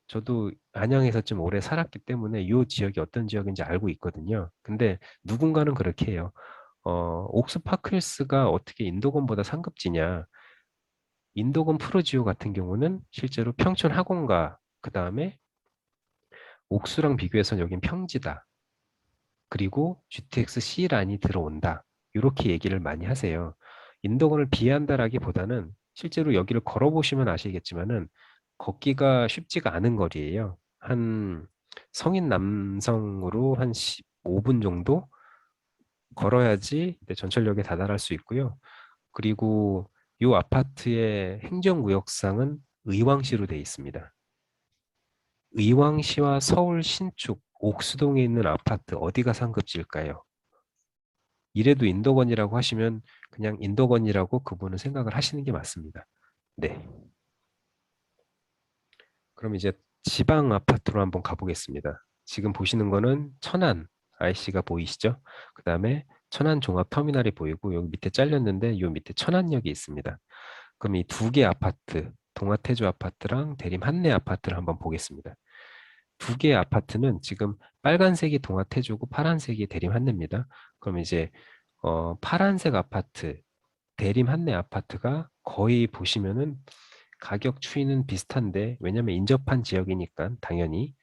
Speaker 1: 저도 안양에서 좀 오래 살았기 때문에 이 지역이 어떤 지역인지 알고 있거든요. 근데 누군가는 그렇게 해요. 옥스파클스가 어떻게 인도건보다 상급지냐. 인도건 프로지오 같은 경우는 실제로 평촌 학원가, 그 다음에 옥수랑 비교해서 여긴 평지다. 그리고 GTX C란이 들어온다. 이렇게 얘기를 많이 하세요. 인도건을 비한다라기보다는 실제로 여기를 걸어보시면 아시겠지만은 걷기가 쉽지가 않은 거리예요. 한 성인 남성으로 한 15분 정도 걸어야지 전철역에 다다를 수 있고요. 그리고 이 아파트의 행정구역상은 의왕시로 되어 있습니다. 의왕시와 서울 신축 옥수동에 있는 아파트 어디가 상급지일까요? 이래도 인도건이라고 하시면 그냥 인도건이라고 그분은 생각을 하시는 게 맞습니다. 네. 그럼 이제 지방 아파트로 한번 가보겠습니다. 지금 보시는 거는 천안 IC가 보이시죠? 그 다음에 천안 종합터미널이 보이고 여기 밑에 잘렸는데 요 밑에 천안역이 있습니다. 그럼 이 두 개 아파트, 동아태주 아파트랑 대림 한내 아파트를 한번 보겠습니다. 두 개의 아파트는 지금 빨간색이 동아태주고 파란색이 대림 한내입니다. 그럼 이제 파란색 아파트, 대림 한내 아파트가 거의 보시면은 가격 추이는 비슷한데 왜냐면 인접한 지역이니까 당연히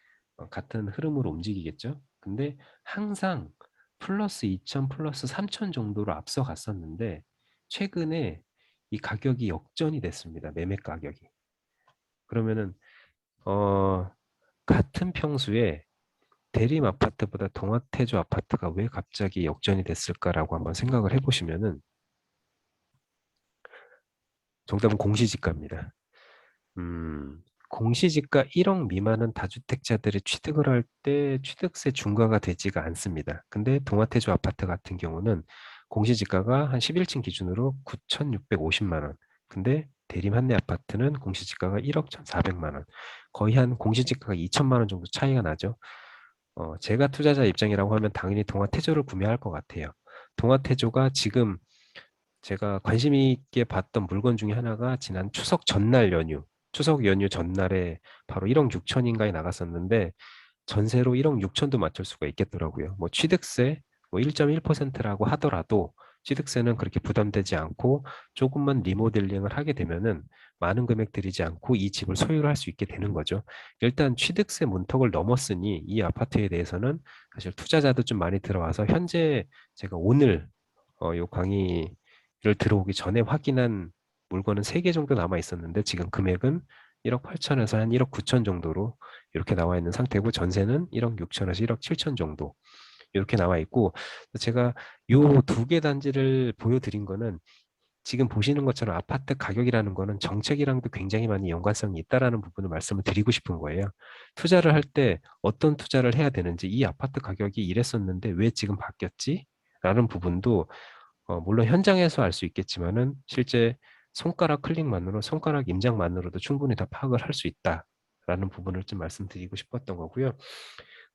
Speaker 1: 같은 흐름으로 움직이겠죠. 근데 항상 플러스 2천 플러스 3천 정도로 앞서갔었는데 최근에 이 가격이 역전이 됐습니다. 매매 가격이. 그러면은 어, 같은 평수에 대림 아파트보다 동아태주 아파트가 왜 갑자기 역전이 됐을까라고 한번 생각을 해보시면은 정답은 공시지가입니다. 공시지가 1억 미만은 다주택자들이 취득을 할 때 취득세 중과가 되지가 않습니다. 근데 동아태주 아파트 같은 경우는 공시지가가 한 11층 기준으로 9,650만 원. 근데 대림 한내 아파트는 공시지가가 1억 1,400만 원. 거의 한 공시지가가 2천만 원 정도 차이가 나죠. 제가 투자자 입장이라고 하면 당연히 동아태조를 구매할 것 같아요. 동아태조가 지금 제가 관심 있게 봤던 물건 중에 하나가 지난 추석 전날 연휴, 추석 연휴 전날에 바로 1억 6천인가에 나갔었는데 전세로 1억 6천도 맞출 수가 있겠더라고요. 뭐 취득세 뭐 1.1%라고 하더라도 취득세는 그렇게 부담되지 않고 조금만 리모델링을 하게 되면은 많은 금액 들이지 않고 이 집을 소유를 할 수 있게 되는 거죠. 일단 취득세 문턱을 넘었으니 이 아파트에 대해서는 사실 투자자도 좀 많이 들어와서 현재 제가 오늘 요 강의를 들어오기 전에 확인한 물건은 3개 정도 남아 있었는데 지금 금액은 1억 8천에서 한 1억 9천 정도로 이렇게 나와 있는 상태고 전세는 1억 6천에서 1억 7천 정도 이렇게 나와 있고 제가 요 두 개 단지를 보여드린 거는 지금 보시는 것처럼 아파트 가격이라는 거는 정책이랑도 굉장히 많이 연관성이 있다라는 부분을 말씀을 드리고 싶은 거예요. 투자를 할 때 어떤 투자를 해야 되는지 이 아파트 가격이 이랬었는데 왜 지금 바뀌었지? 라는 부분도 물론 현장에서 알 수 있겠지만은 실제 손가락 클릭만으로 손가락 임장만으로도 충분히 다 파악을 할 수 있다라는 부분을 좀 말씀드리고 싶었던 거고요.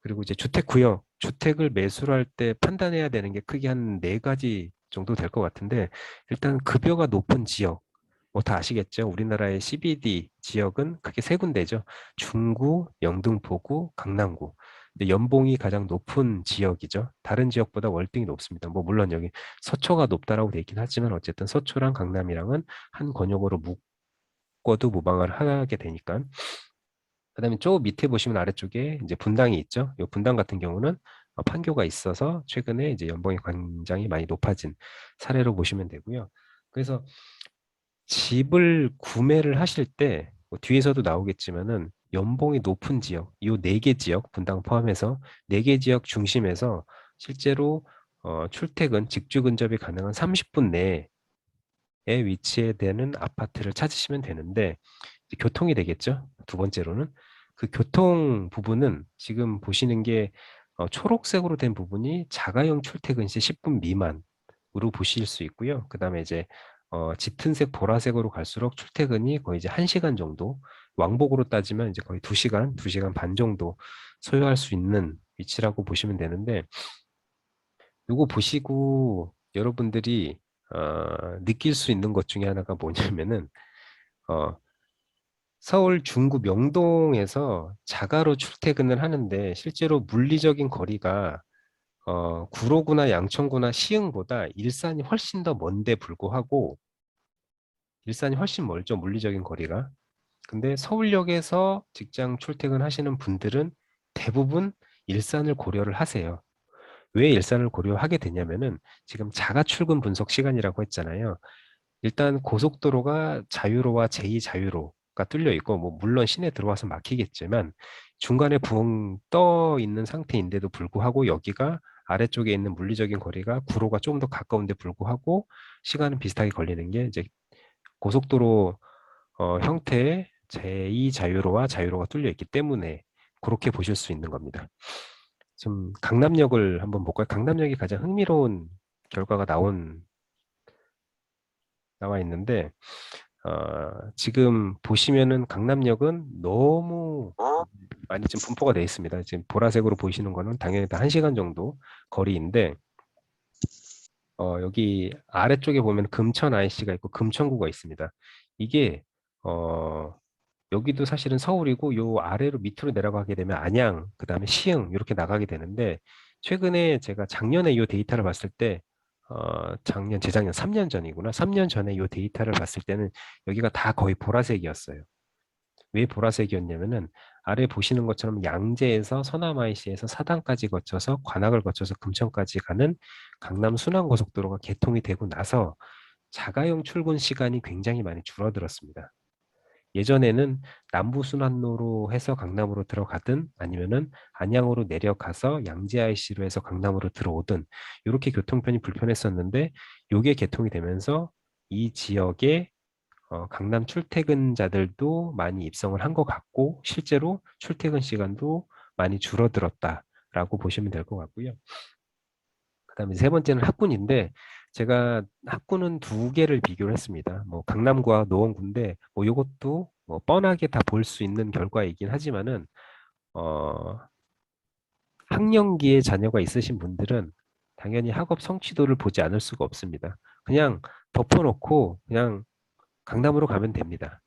Speaker 1: 그리고 이제 주택 구역, 주택을 매수를 할 때 판단해야 되는 게 크게 한 네 가지 정도 될 것 같은데 일단 급여가 높은 지역, 뭐 다 아시겠죠? 우리나라의 CBD 지역은 크게 세 군데죠. 중구, 영등포구, 강남구. 근데 연봉이 가장 높은 지역이죠. 다른 지역보다 월등히 높습니다. 뭐 물론 여기 서초가 높다라고 돼 있긴 하지만 어쨌든 서초랑 강남이랑은 한 권역으로 묶어도 무방을 하게 되니까. 그다음에 저 밑에 보시면 아래쪽에 이제 분당이 있죠. 이 분당 같은 경우는 판교가 있어서 최근에 이제 연봉이 굉장히 많이 높아진 사례로 보시면 되고요. 그래서 집을 구매를 하실 때뭐 뒤에서도 나오겠지만은 연봉이 높은 지역, 이 네 개 지역, 분당 포함해서 네 개 지역 중심에서 실제로 출퇴근, 직주 근접이 가능한 30분 내에 위치되는 아파트를 찾으시면 되는데 이제 교통이 되겠죠. 두 번째로는 그 교통 부분은 지금 보시는 게 초록색으로 된 부분이 자가용 출퇴근 시 10분 미만으로 보실 수 있고요. 그 다음에 이제 짙은색 보라색으로 갈수록 출퇴근이 거의 이제 1시간 정도, 왕복으로 따지면 이제 거의 2시간, 2시간 반 정도 소요할 수 있는 위치라고 보시면 되는데 이거 보시고 여러분들이 느낄 수 있는 것 중에 하나가 뭐냐면은 어, 서울 중구 명동에서 자가로 출퇴근을 하는데 실제로 물리적인 거리가 구로구나 양천구나 시흥보다 일산이 훨씬 더 먼데 불구하고 일산이 훨씬 멀죠, 물리적인 거리가. 근데 서울역에서 직장 출퇴근하시는 분들은 대부분 일산을 고려를 하세요. 왜 일산을 고려하게 되냐면은 지금 자가 출근 분석 시간이라고 했잖아요. 일단 고속도로가 자유로와 제2자유로가 뚫려 있고 뭐 물론 시내 들어와서 막히겠지만 중간에 붕 떠 있는 상태인데도 불구하고 여기가 아래쪽에 있는 물리적인 거리가 구로가 조금 더 가까운데 불구하고 시간은 비슷하게 걸리는 게 이제 고속도로 형태의 제2자유로와 자유로가 뚫려 있기 때문에 그렇게 보실 수 있는 겁니다. 좀 강남역을 한번 볼까요? 강남역이 가장 흥미로운 결과가 나와 있는데, 지금 보시면은 강남역은 너무 많이 지금 분포가 되어 있습니다. 지금 보라색으로 보이시는 거는 당연히 다 1시간 정도 거리인데, 여기 아래쪽에 보면 금천 IC가 있고 금천구가 있습니다. 이게, 어, 여기도 사실은 서울이고 요 아래로 밑으로 내려가게 되면 안양, 그다음에 시흥 이렇게 나가게 되는데 최근에 제가 작년에 요 데이터를 봤을 때 작년, 재작년 3년 전이구나. 3년 전에 요 데이터를 봤을 때는 여기가 다 거의 보라색이었어요. 왜 보라색이었냐면은 아래 보시는 것처럼 양재에서 서남 IC에서 사당까지 거쳐서 관악을 거쳐서 금천까지 가는 강남 순환고속도로가 개통이 되고 나서 자가용 출근 시간이 굉장히 많이 줄어들었습니다. 예전에는 남부순환로로 해서 강남으로 들어가든 아니면은 안양으로 내려가서 양재 IC로 해서 강남으로 들어오든 이렇게 교통편이 불편했었는데 이게 개통이 되면서 이 지역에 강남 출퇴근자들도 많이 입성을 한 것 같고 실제로 출퇴근 시간도 많이 줄어들었다라고 보시면 될 것 같고요. 그다음에 세 번째는 학군인데 제가 학군은 두 개를 비교를 했습니다. 뭐 강남구와 노원구인데 뭐 이것도 뭐 뻔하게 다 볼 수 있는 결과이긴 하지만은 어, 학령기에 자녀가 있으신 분들은 당연히 학업 성취도를 보지 않을 수가 없습니다. 그냥 덮어놓고 그냥 강남으로 가면 됩니다.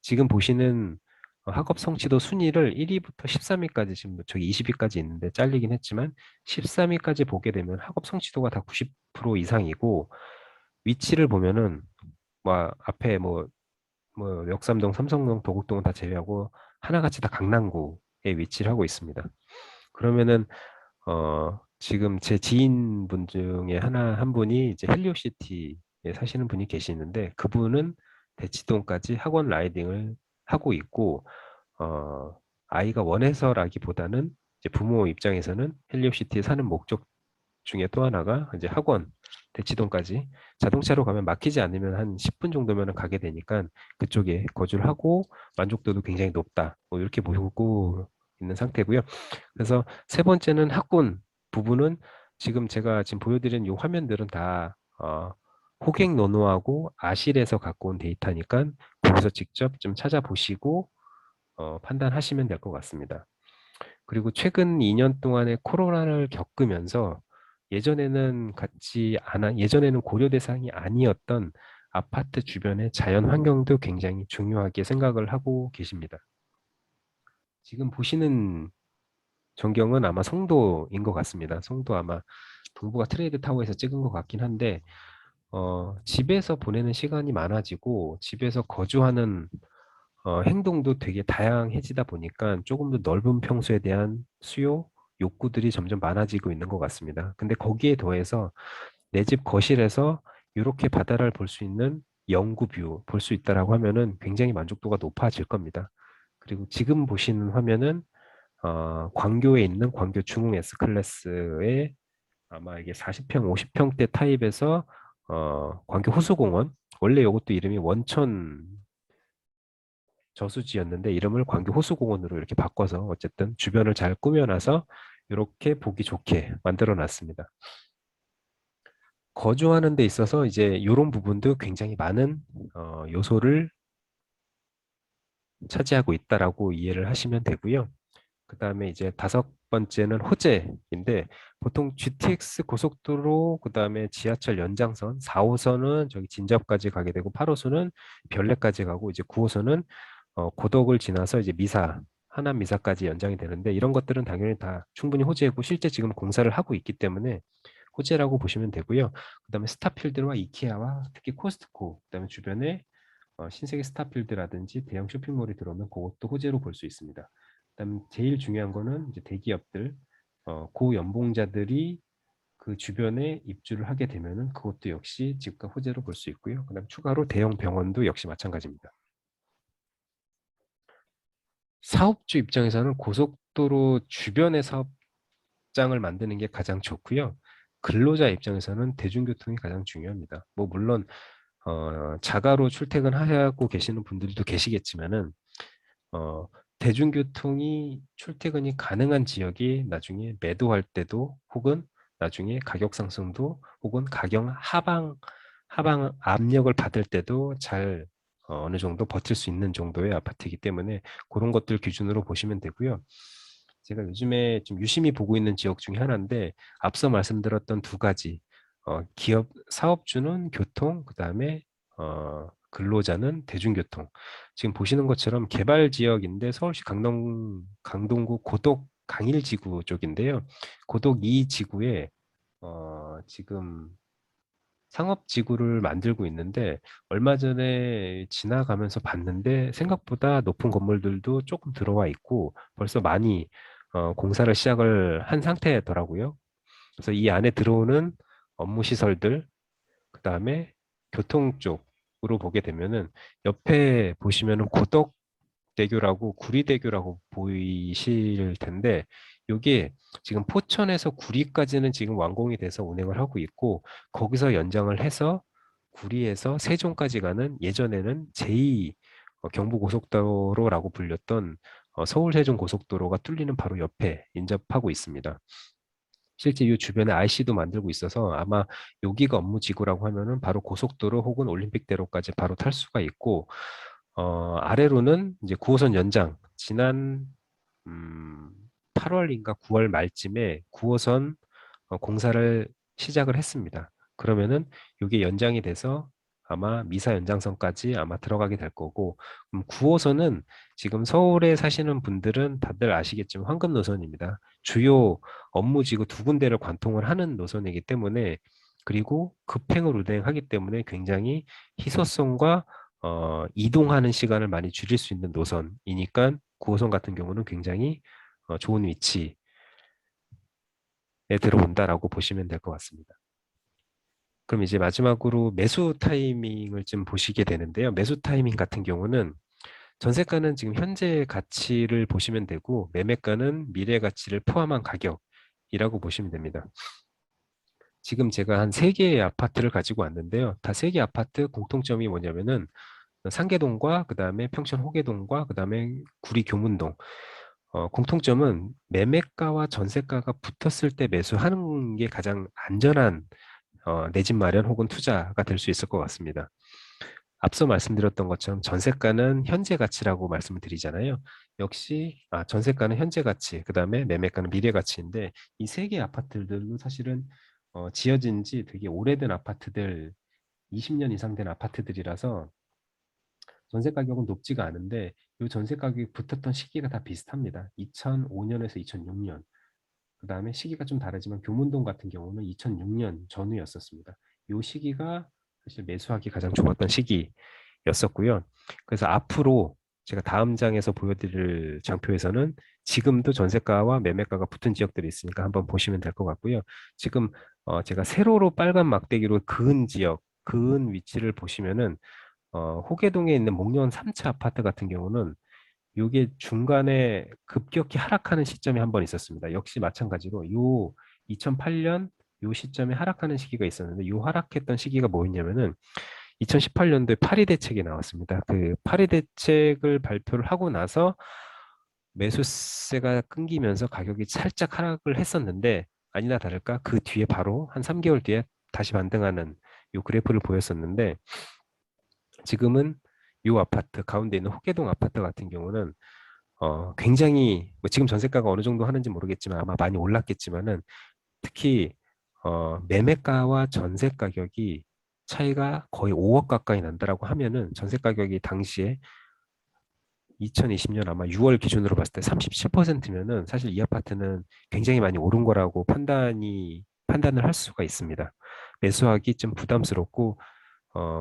Speaker 1: 지금 보시는 학업 성취도 순위를 1위부터 13위까지 지금 저기 20위까지 있는데 잘리긴 했지만 13위까지 보게 되면 학업 성취도가 다 90% 이상이고 위치를 보면은 뭐 앞에 뭐 역삼동, 삼성동, 도곡동은 다 제외하고 하나같이 다 강남구에 위치를 하고 있습니다. 그러면은 지금 제 지인분 중에 한 분이 이제 헬리오시티에 사시는 분이 계시는데 그분은 대치동까지 학원 라이딩을 하고 있고 어, 아이가 원해서라기보다는 이제 부모 입장에서는 헬리오시티에 사는 목적 중에 또 하나가 이제 학원 대치동까지 자동차로 가면 막히지 않으면 한 10분 정도면 가게 되니까 그쪽에 거주를 하고 만족도도 굉장히 높다. 뭐 이렇게 보고 있는 상태고요. 그래서 세 번째는 학군 부분은 지금 제가 지금 보여드린 이 화면들은 다 호갱 노노하고 아실에서 갖고 온 데이터니까 거기서 직접 좀 찾아보시고 판단하시면 될 것 같습니다. 그리고 최근 2년 동안의 코로나를 겪으면서 예전에는 고려 대상이 아니었던 아파트 주변의 자연 환경도 굉장히 중요하게 생각을 하고 계십니다. 지금 보시는 전경은 아마 송도인 것 같습니다. 송도 아마 동부가 트레이드 타워에서 찍은 것 같긴 한데, 집에서 보내는 시간이 많아지고, 집에서 거주하는 행동도 되게 다양해지다 보니까 조금 더 넓은 평수에 대한 수요, 욕구들이 점점 많아지고 있는 것 같습니다. 근데 거기에 더해서 내 집 거실에서 이렇게 바다를 볼 수 있는 영구 뷰 볼 수 있다라고 하면은 굉장히 만족도가 높아질 겁니다. 그리고 지금 보시는 화면은 광교에 있는 광교 중흥 S클래스의 아마 이게 40평, 50평대 타입에서 광교 호수공원 원래 이것도 이름이 원천 저수지였는데 이름을 광교 호수공원으로 이렇게 바꿔서 어쨌든 주변을 잘 꾸며놔서 이렇게 보기 좋게 만들어 놨습니다. 거주하는 데 있어서 이제 이런 부분도 굉장히 많은 요소를 차지하고 있다라고 이해를 하시면 되고요. 그 다음에 이제 다섯 번째는 호재인데 보통 GTX 고속도로 그 다음에 지하철 연장선 4호선은 저기 진접까지 가게 되고 8호선은 별내까지 가고 이제 9호선은 고덕을 지나서 이제 하남 미사까지 연장이 되는데 이런 것들은 당연히 다 충분히 호재고 실제 지금 공사를 하고 있기 때문에 호재라고 보시면 되고요. 그다음에 스타필드와 이케아와 특히 코스트코 그다음에 주변에 신세계 스타필드라든지 대형 쇼핑몰이 들어오면 그것도 호재로 볼 수 있습니다. 그다음 제일 중요한 거는 이제 대기업들 고연봉자들이 그 주변에 입주를 하게 되면은 그것도 역시 집값 호재로 볼 수 있고요. 그다음 추가로 대형 병원도 역시 마찬가지입니다. 사업주 입장에서는 고속도로 주변의 사업장을 만드는 게 가장 좋고요. 근로자 입장에서는 대중교통이 가장 중요합니다. 뭐 물론 자가로 출퇴근하고 계시는 분들도 계시겠지만은 어, 대중교통이 출퇴근이 가능한 지역이 나중에 매도할 때도 혹은 나중에 가격 상승도 혹은 가격 하방 압력을 받을 때도 잘 어느 정도 버틸 수 있는 정도의 아파트이기 때문에 그런 것들 기준으로 보시면 되고요. 제가 요즘에 좀 유심히 보고 있는 지역 중에 하나인데 앞서 말씀드렸던 두 가지 기업 사업주는 교통, 그다음에 근로자는 대중교통. 지금 보시는 것처럼 개발 지역인데 서울시 강동구 고덕 강일지구 쪽인데요. 고덕 2지구에 지금 상업지구를 만들고 있는데 얼마 전에 지나가면서 봤는데 생각보다 높은 건물들도 조금 들어와 있고 벌써 많이 공사를 시작을 한 상태더라고요. 그래서 이 안에 들어오는 업무 시설들, 그 다음에 교통 쪽으로 보게 되면은 옆에 보시면은 고덕대교라고 구리대교라고 보이실 텐데 요게 지금 포천에서 구리까지는 지금 완공이 돼서 운행을 하고 있고 거기서 연장을 해서 구리에서 세종까지 가는 예전에는 제2 경부고속도로라고 불렸던 서울 세종 고속도로가 뚫리는 바로 옆에 인접하고 있습니다. 실제 이 주변에 IC도 만들고 있어서 아마 여기가 업무지구라고 하면은 바로 고속도로 혹은 올림픽대로까지 바로 탈 수가 있고 아래로는 이제 9호선 연장 지난 8월인가 9월 말쯤에 9호선 공사를 시작을 했습니다. 그러면은 이게 연장이 돼서 아마 미사 연장선까지 아마 들어가게 될 거고 9호선은 지금 서울에 사시는 분들은 다들 아시겠지만 황금 노선입니다. 주요 업무지구 두 군데를 관통을 하는 노선이기 때문에 그리고 급행을 운행하기 때문에 굉장히 희소성과 이동하는 시간을 많이 줄일 수 있는 노선이니까 9호선 같은 경우는 굉장히 좋은 위치에 들어온다라고 보시면 될 것 같습니다. 그럼 이제 마지막으로 매수 타이밍을 좀 보시게 되는데요. 매수 타이밍 같은 경우는 전세가는 지금 현재 가치를 보시면 되고 매매가는 미래 가치를 포함한 가격이라고 보시면 됩니다. 지금 제가 한 3개의 아파트를 가지고 왔는데요. 다 3개 아파트 공통점이 뭐냐면은 상계동과 그다음에 평촌 호계동과 그다음에 구리 교문동. 공통점은 매매가와 전세가가 붙었을 때 매수하는 게 가장 안전한 내 집 마련 혹은 투자가 될 수 있을 것 같습니다. 앞서 말씀드렸던 것처럼 전세가는 현재 가치라고 말씀을 드리잖아요. 역시 전세가는 현재 가치, 그다음에 매매가는 미래 가치인데 이 세 개 아파트들도 사실은 지어진 지 되게 오래된 아파트들, 20년 이상 된 아파트들이라서 전세 가격은 높지가 않은데 이 전세 가격이 붙었던 시기가 다 비슷합니다. 2005년에서 2006년. 그다음에 시기가 좀 다르지만 교문동 같은 경우는 2006년 전후였었습니다. 이 시기가 사실 매수하기 가장 좋았던 시기였었고요. 그래서 앞으로 제가 다음 장에서 보여드릴 장표에서는 지금도 전세가와 매매가가 붙은 지역들이 있으니까 한번 보시면 될 것 같고요. 지금 제가 세로로 빨간 막대기로 그은 지역, 그은 위치를 보시면은 호계동에 있는 목련 3차 아파트 같은 경우는 요게 중간에 급격히 하락하는 시점이 한 번 있었습니다. 역시 마찬가지로 요 2008년 요 시점에 하락하는 시기가 있었는데 요 하락했던 시기가 뭐였냐면은 2018년도에 파리 대책이 나왔습니다. 그 파리 대책을 발표를 하고 나서 매수세가 끊기면서 가격이 살짝 하락을 했었는데 아니나 다를까 그 뒤에 바로 한 3개월 뒤에 다시 반등하는 요 그래프를 보였었는데 지금은 요 아파트 가운데 있는 호계동 아파트 같은 경우는 굉장히 뭐 지금 전세가가 어느 정도 하는지 모르겠지만 아마 많이 올랐겠지만은 특히 매매가와 전세 가격이 차이가 거의 5억 가까이 난다라고 하면은 전세 가격이 당시에 2020년 아마 6월 기준으로 봤을 때 37%면은 사실 이 아파트는 굉장히 많이 오른 거라고 판단을 할 수가 있습니다. 매수하기 좀 부담스럽고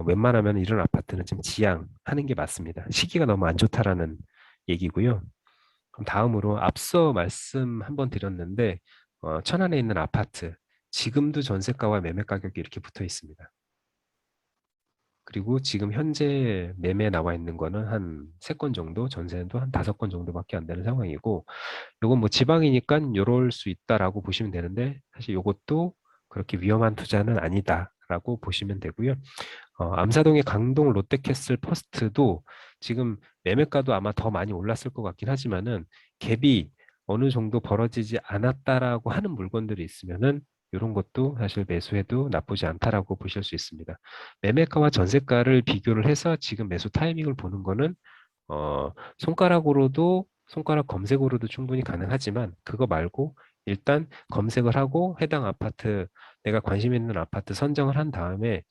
Speaker 1: 웬만하면 이런 아파트는 좀 지양하는 게 맞습니다. 시기가 너무 안 좋다라는 얘기고요. 그럼 다음으로 앞서 말씀 한번 드렸는데 천안에 있는 아파트 지금도 전세가와 매매 가격이 이렇게 붙어 있습니다. 그리고 지금 현재 매매 나와 있는 거는 한 3건 정도, 전세도 한 5건 정도밖에 안 되는 상황이고 요건 뭐 지방이니까 요럴 수 있다라고 보시면 되는데 사실 요것도 그렇게 위험한 투자는 아니다라고 보시면 되고요. 암사동의 강동 롯데캐슬 퍼스트도 지금 매매가도 아마 더 많이 올랐을 것 같긴 하지만은 갭이 어느 정도 벌어지지 않았다라고 하는 물건들이 있으면은 이런 것도 사실 매수해도 나쁘지 않다라고 보실 수 있습니다. 매매가와 전세가를 비교를 해서 지금 매수 타이밍을 보는 거는 손가락으로도 손가락 검색으로도 충분히 가능하지만 그거 말고 일단 검색을 하고 해당 아파트 내가 관심 있는 아파트 선정을 한 다음에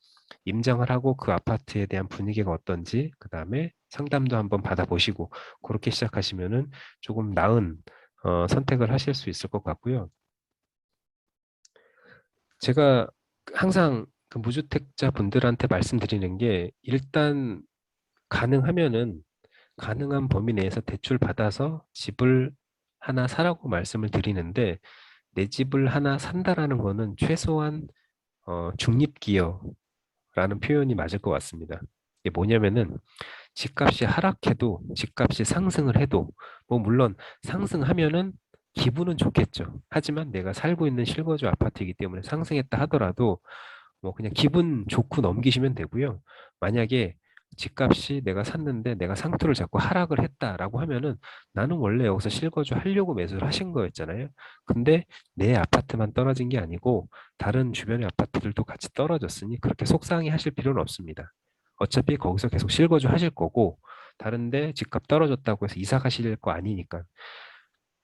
Speaker 1: 임장을 하고 그 아파트에 대한 분위기가 어떤지 그 다음에 상담도 한번 받아보시고 그렇게 시작하시면은 조금 나은 선택을 하실 수 있을 것 같고요. 제가 항상 그 무주택자 분들한테 말씀드리는 게 일단 가능하면은 가능한 범위 내에서 대출 받아서 집을 하나 사라고 말씀을 드리는데 내 집을 하나 산다라는 거는 최소한 중립기여라는 표현이 맞을 것 같습니다. 이게 뭐냐면은 집값이 하락해도 집값이 상승을 해도 뭐 물론 상승하면은 기분은 좋겠죠. 하지만 내가 살고 있는 실거주 아파트이기 때문에 상승했다 하더라도 뭐 그냥 기분 좋고 넘기시면 되고요. 만약에 집값이 내가 샀는데 내가 상투를 잡고 하락을 했다라고 하면은 나는 원래 여기서 실거주 하려고 매수를 하신 거였잖아요. 근데 내 아파트만 떨어진 게 아니고 다른 주변의 아파트들도 같이 떨어졌으니 그렇게 속상해 하실 필요는 없습니다. 어차피 거기서 계속 실거주 하실 거고 다른데 집값 떨어졌다고 해서 이사 가실 거 아니니까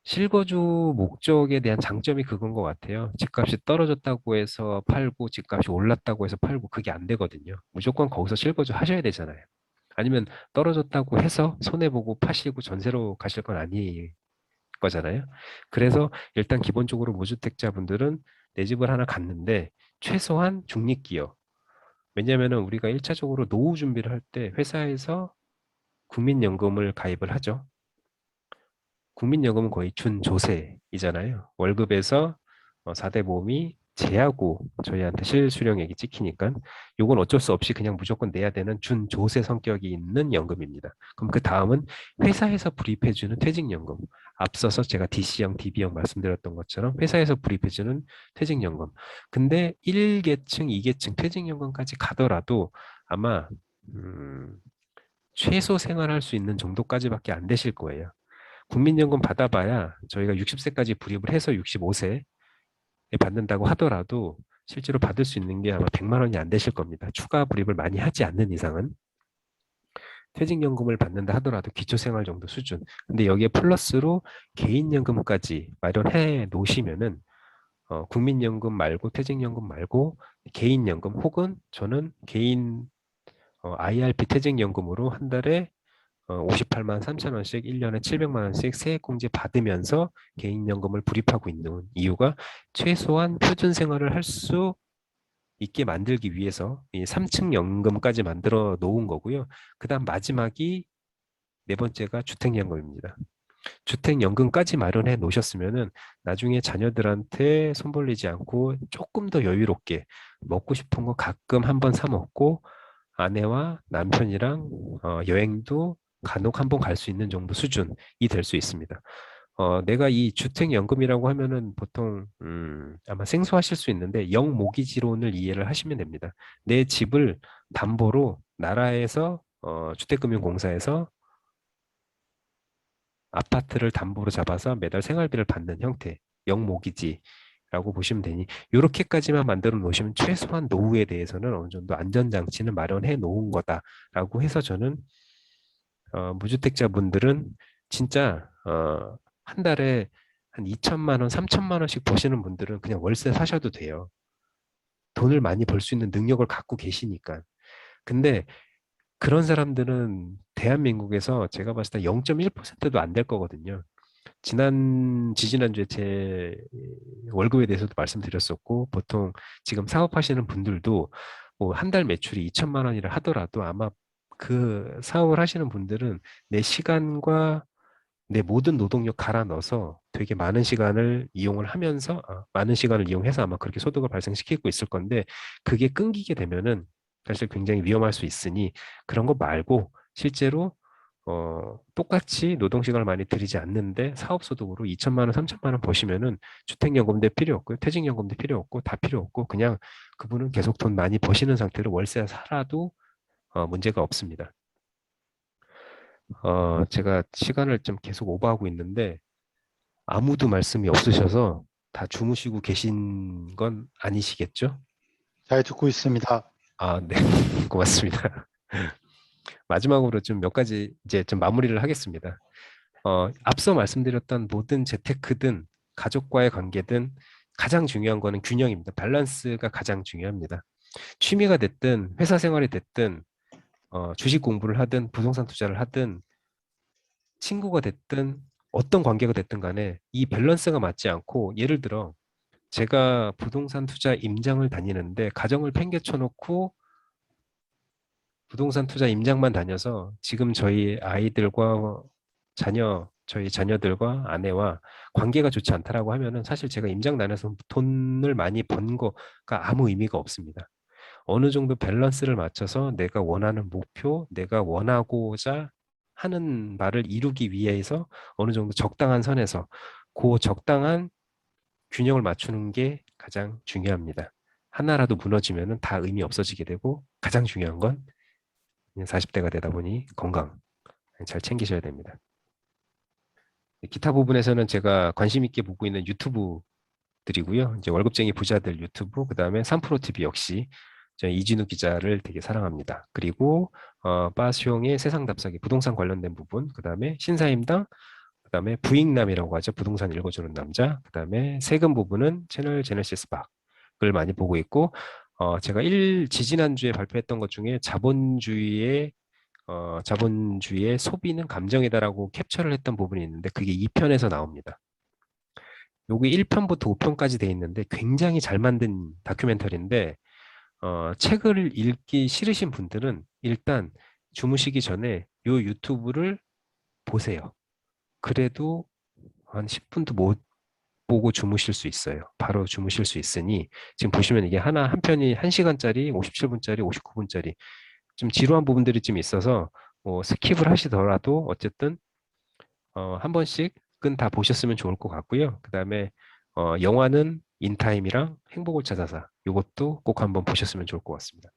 Speaker 1: 실거주 목적에 대한 장점이 그건 것 같아요. 집값이 떨어졌다고 해서 팔고 집값이 올랐다고 해서 팔고 그게 안 되거든요. 무조건 거기서 실거주 하셔야 되잖아요. 아니면 떨어졌다고 해서 손해보고 파시고 전세로 가실 건 아닐 거잖아요. 그래서 일단 기본적으로 무주택자분들은 내 집을 하나 갔는데 최소한 중립기여. 왜냐하면 우리가 1차적으로 노후 준비를 할 때 회사에서 국민연금을 가입을 하죠. 국민연금은 거의 준조세이잖아요. 월급에서 4대 보험이 제하고 저희한테 실수령액이 찍히니까 이건 어쩔 수 없이 그냥 무조건 내야 되는 준조세 성격이 있는 연금입니다. 그럼 그 다음은 회사에서 불입해주는 퇴직연금. 앞서서 제가 DC형, DB형 말씀드렸던 것처럼 회사에서 불입해주는 퇴직연금. 근데 1계층, 2계층 퇴직연금까지 가더라도 아마 음, 최소 생활할 수 있는 정도까지밖에 안 되실 거예요. 국민연금 받아봐야 저희가 60세까지 불입을 해서 65세에 받는다고 하더라도 실제로 받을 수 있는 게 아마 100만 원이 안 되실 겁니다. 추가 불입을 많이 하지 않는 이상은 퇴직연금을 받는다 하더라도 기초생활 정도 수준. 근데 여기에 플러스로 개인연금까지 마련해 놓으시면은 국민연금 말고 퇴직연금 말고 개인연금 혹은 저는 개인 IRP 퇴직연금으로 한 달에 58만 3천 원씩 1년에 700만 원씩 세액공제 받으면서 개인연금을 불입하고 있는 이유가 최소한 표준 생활을 할 수 있게 만들기 위해서 이 3층 연금까지 만들어 놓은 거고요. 그다음 마지막이 네 번째가 주택연금입니다. 주택연금까지 마련해 놓으셨으면은 나중에 자녀들한테 손 벌리지 않고 조금 더 여유롭게 먹고 싶은 거 가끔 한번 사 먹고 아내와 남편이랑 여행도 간혹 한번 갈 수 있는 정도 수준이 될 수 있습니다. 내가 이 주택연금이라고 하면은 보통 아마 생소하실 수 있는데 영모기지론을 이해를 하시면 됩니다. 내 집을 담보로 나라에서 주택금융공사에서 아파트를 담보로 잡아서 매달 생활비를 받는 형태, 영모기지라고 보시면 되니 이렇게까지만 만들어 놓으시면 최소한 노후에 대해서는 어느 정도 안전장치는 마련해 놓은 거다라고 해서 저는 무주택자분들은 진짜 한 달에 한 2천만 원, 3천만 원씩 버시는 분들은 그냥 월세 사셔도 돼요. 돈을 많이 벌 수 있는 능력을 갖고 계시니까. 근데 그런 사람들은 대한민국에서 제가 봤을 때 0.1%도 안 될 거거든요. 지난주에 제 월급에 대해서도 말씀드렸었고, 보통 지금 사업하시는 분들도 뭐 한 달 매출이 2천만 원이라 하더라도 아마 그 사업을 하시는 분들은 내 시간과 내 모든 노동력 갈아 넣어서 되게 많은 시간을 이용을 하면서, 많은 시간을 이용해서 아마 그렇게 소득을 발생시키고 있을 건데, 그게 끊기게 되면은 사실 굉장히 위험할 수 있으니 그런 거 말고 실제로 똑같이 노동시간을 많이 들이지 않는데 사업소득으로 2천만 원, 3천만 원 버시면은 주택연금도 필요 없고요. 퇴직연금도 필요 없고 다 필요 없고 그냥 그분은 계속 돈 많이 버시는 상태로 월세 살아도 문제가 없습니다. 제가 시간을 좀 계속 오버하고 있는데 아무도 말씀이 없으셔서 다 주무시고 계신 건 아니시겠죠?
Speaker 2: 잘 듣고 있습니다.
Speaker 1: 아, 네. 고맙습니다. 마지막으로 좀 몇 가지 이제 좀 마무리를 하겠습니다. 앞서 말씀드렸던 모든 재테크든 가족과의 관계든 가장 중요한 거는 균형입니다. 밸런스가 가장 중요합니다. 취미가 됐든 회사 생활이 됐든 주식 공부를 하든 부동산 투자를 하든 친구가 됐든 어떤 관계가 됐든 간에 이 밸런스가 맞지 않고 예를 들어 제가 부동산 투자 임장을 다니는데 가정을 팽개쳐 놓고 부동산 투자 임장만 다녀서 지금 저희 아이들과 저희 자녀들과 아내와 관계가 좋지 않다라고 하면은 사실 제가 임장 다녀서 돈을 많이 번 거가 아무 의미가 없습니다. 어느 정도 밸런스를 맞춰서 내가 원하는 목표, 내가 원하고자 하는 바를 이루기 위해서 어느 정도 적당한 선에서 그 적당한 균형을 맞추는 게 가장 중요합니다. 하나라도 무너지면은 다 의미 없어지게 되고 가장 중요한 건 40대가 되다 보니 건강 잘 챙기셔야 됩니다. 기타 부분에서는 제가 관심 있게 보고 있는 유튜브들이고요. 이제 월급쟁이 부자들 유튜브, 그다음에 3프로TV 역시 저희 이진우 기자를 되게 사랑합니다. 그리고 빠숑의 세상 답사기 부동산 관련된 부분, 그다음에 신사임당, 그다음에 부익남이라고 하죠. 부동산 읽어주는 남자, 그다음에 세금 부분은 채널 제네시스 박을 많이 보고 있고 제가 지지난주에 발표했던 것 중에 자본주의의 소비는 감정이다라고 캡처를 했던 부분이 있는데 그게 2편에서 나옵니다. 여기 1편부터 5편까지 돼 있는데 굉장히 잘 만든 다큐멘터리인데 책을 읽기 싫으신 분들은 일단 주무시기 전에 요 유튜브를 보세요. 그래도 한 10분도 못 보고 주무실 수 있어요. 바로 주무실 수 있으니 지금 보시면 이게 한 편이 1시간짜리, 57분짜리, 59분짜리 좀 지루한 부분들이 좀 있어서 뭐 스킵을 하시더라도 어쨌든 한 번씩은 다 보셨으면 좋을 것 같고요. 그다음에 영화는 인타임이랑 행복을 찾아서 이것도 꼭 한번 보셨으면 좋을 것 같습니다.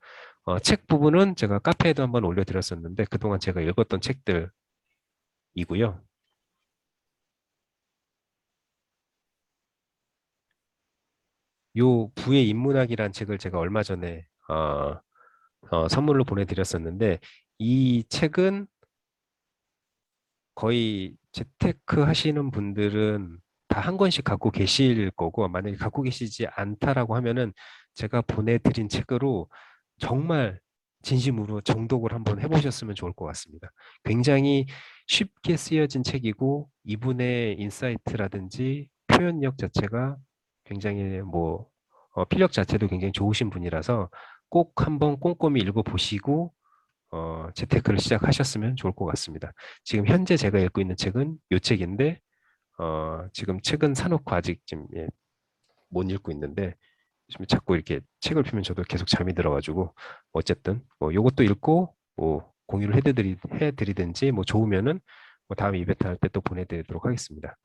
Speaker 1: 책 부분은 제가 카페에도 한번 올려드렸었는데 그동안 제가 읽었던 책들이고요. 요 부의 인문학이란 책을 제가 얼마 전에 선물로 보내드렸었는데 이 책은 거의 재테크 하시는 분들은 다 한 권씩 갖고 계실 거고 만약에 갖고 계시지 않다라고 하면은 제가 보내드린 책으로 정말 진심으로 정독을 한번 해보셨으면 좋을 것 같습니다. 굉장히 쉽게 쓰여진 책이고 이분의 인사이트라든지 표현력 자체가 굉장히 필력 자체도 굉장히 좋으신 분이라서 꼭 한번 꼼꼼히 읽어보시고 재테크를 시작하셨으면 좋을 것 같습니다. 지금 현재 제가 읽고 있는 책은 이 책인데, 지금 책은 사놓고 아직 지금 못 읽고 있는데, 지금 자꾸 이렇게 책을 펴면 저도 계속 잠이 들어가지고, 어쨌든, 요것도 읽고, 공유를 해드리든지, 좋으면은, 다음 이벤트 할 때 또 보내드리도록 하겠습니다.